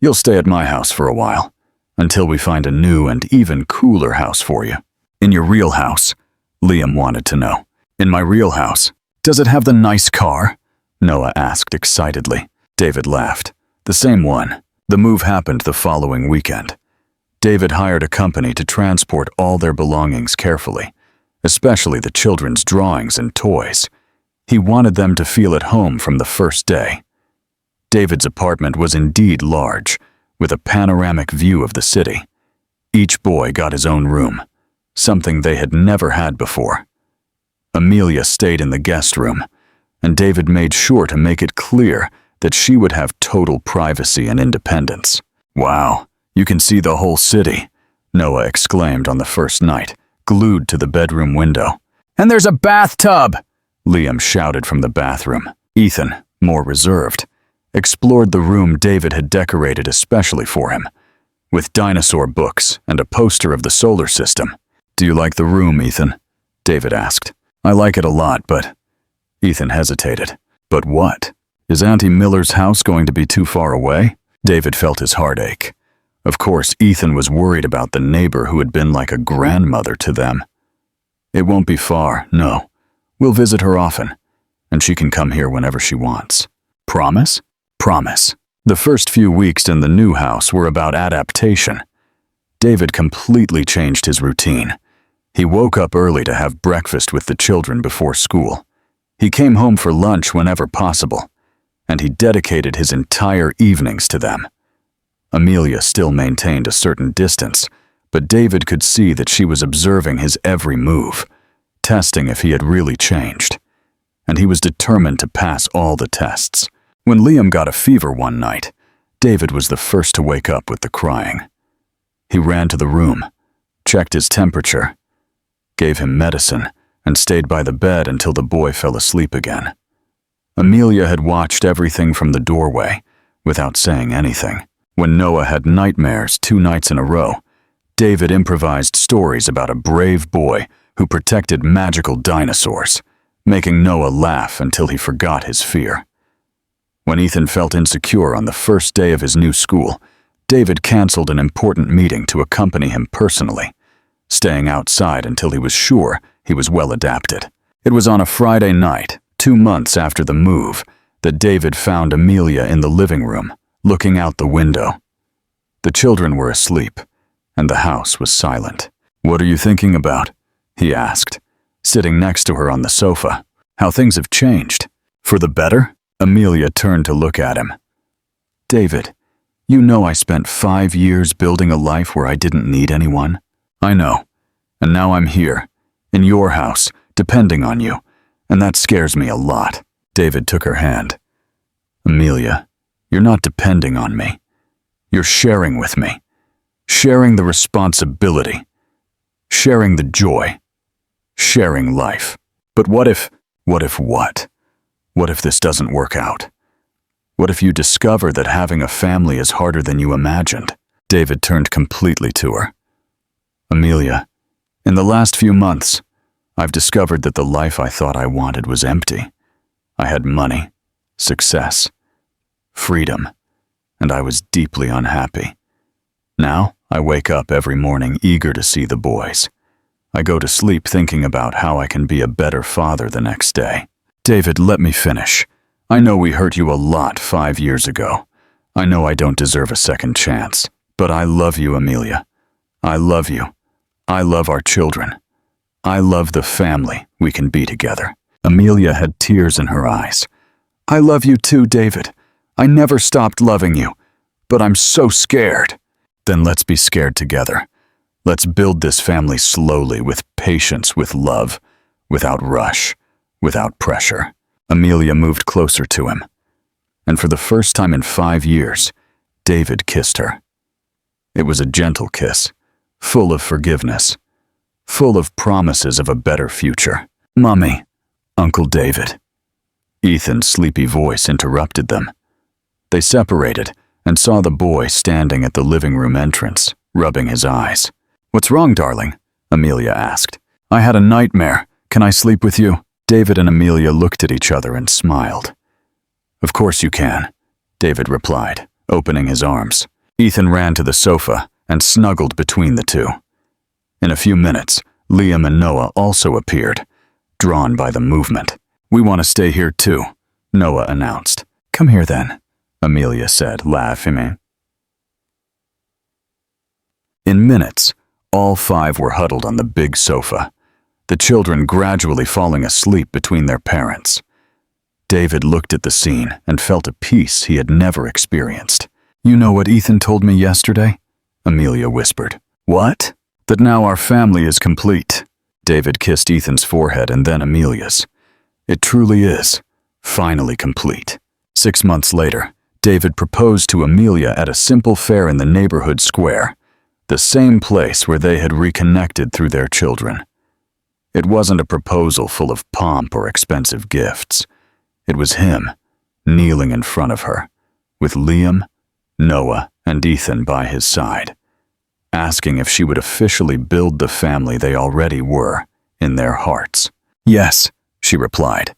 You'll stay at my house for a while, until we find a new and even cooler house for you. In your real house? Liam wanted to know. In my real house? Does it have the nice car? Noah asked excitedly. David laughed. The same one. The move happened the following weekend. David hired a company to transport all their belongings carefully, especially the children's drawings and toys. He wanted them to feel at home from the first day. David's apartment was indeed large, with a panoramic view of the city. Each boy got his own room, something they had never had before. Amelia stayed in the guest room, and David made sure to make it clear that she would have total privacy and independence. Wow, you can see the whole city, Noah exclaimed on the first night, glued to the bedroom window. And there's a bathtub, Liam shouted from the bathroom. Ethan, more reserved, explored the room David had decorated especially for him, with dinosaur books and a poster of the solar system. Do you like the room, Ethan? David asked. I like it a lot, but... Ethan hesitated. But what? Is Auntie Miller's house going to be too far away? David felt his heart ache. Of course, Ethan was worried about the neighbor who had been like a grandmother to them. It won't be far, no. We'll visit her often, and she can come here whenever she wants. Promise? Promise. The first few weeks in the new house were about adaptation. David completely changed his routine. He woke up early to have breakfast with the children before school. He came home for lunch whenever possible, and he dedicated his entire evenings to them. Amelia still maintained a certain distance, but David could see that she was observing his every move, testing if he had really changed. And he was determined to pass all the tests. When Liam got a fever one night, David was the first to wake up with the crying. He ran to the room, checked his temperature, gave him medicine, and stayed by the bed until the boy fell asleep again. Amelia had watched everything from the doorway, without saying anything. When Noah had nightmares 2 nights in a row, David improvised stories about a brave boy who protected magical dinosaurs, making Noah laugh until he forgot his fear. When Ethan felt insecure on the first day of his new school, David canceled an important meeting to accompany him personally, staying outside until he was sure he was well adapted. It was on a Friday night, 2 months after the move, that David found Amelia in the living room, looking out the window. The children were asleep, and the house was silent. "What are you thinking about?" he asked, sitting next to her on the sofa. "How things have changed. For the better?" Amelia turned to look at him. "David, you know I spent 5 years building a life where I didn't need anyone." "I know, and now I'm here, in your house, depending on you, and that scares me a lot." David took her hand. "Amelia, you're not depending on me. You're sharing with me, sharing the responsibility, sharing the joy, sharing life. But what if what? What if this doesn't work out? What if you discover that having a family is harder than you imagined?" David turned completely to her. "Amelia, in the last few months, I've discovered that the life I thought I wanted was empty. I had money, success, freedom, and I was deeply unhappy. Now, I wake up every morning eager to see the boys. I go to sleep thinking about how I can be a better father the next day." "David, let me finish. I know we hurt you a lot 5 years ago. I know I don't deserve a second chance. But I love you, Amelia. I love you. I love our children. I love the family we can be together." Amelia had tears in her eyes. "I love you too, David. I never stopped loving you, but I'm so scared." "Then let's be scared together. Let's build this family slowly, with patience, with love, without rush, without pressure." Amelia moved closer to him, and for the first time in 5 years, David kissed her. It was a gentle kiss, full of forgiveness, full of promises of a better future. "Mommy, Uncle David." Ethan's sleepy voice interrupted them. They separated and saw the boy standing at the living room entrance, rubbing his eyes. "What's wrong, darling?" Amelia asked. "I had a nightmare. Can I sleep with you?" David and Amelia looked at each other and smiled. "Of course you can," David replied, opening his arms. Ethan ran to the sofa and snuggled between the two. In a few minutes, Liam and Noah also appeared, drawn by the movement. "We want to stay here too," Noah announced. "Come here then," Amelia said, laughing. In minutes, all 5 were huddled on the big sofa, the children gradually falling asleep between their parents. David looked at the scene and felt a peace he had never experienced. "You know what Ethan told me yesterday?" Amelia whispered. "What?" "That now our family is complete." David kissed Ethan's forehead and then Amelia's. "It truly is, finally complete." 6 months later, David proposed to Amelia at a simple fair in the neighborhood square, the same place where they had reconnected through their children. It wasn't a proposal full of pomp or expensive gifts. It was him, kneeling in front of her, with Liam, Noah, and Ethan by his side, asking if she would officially build the family they already were in their hearts. "Yes," she replied,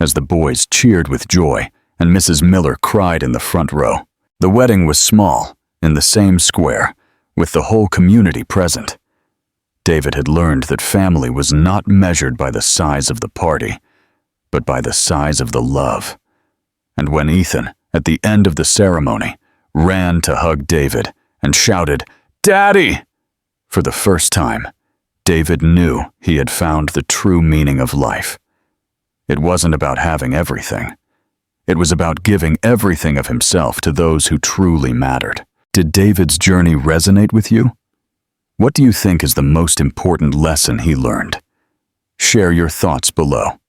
as the boys cheered with joy and Mrs. Miller cried in the front row. The wedding was small, in the same square, with the whole community present. David had learned that family was not measured by the size of the party, but by the size of the love. And when Ethan, at the end of the ceremony, ran to hug David and shouted, "Daddy!" for the first time, David knew he had found the true meaning of life. It wasn't about having everything. It was about giving everything of himself to those who truly mattered. Did David's journey resonate with you? What do you think is the most important lesson he learned? Share your thoughts below.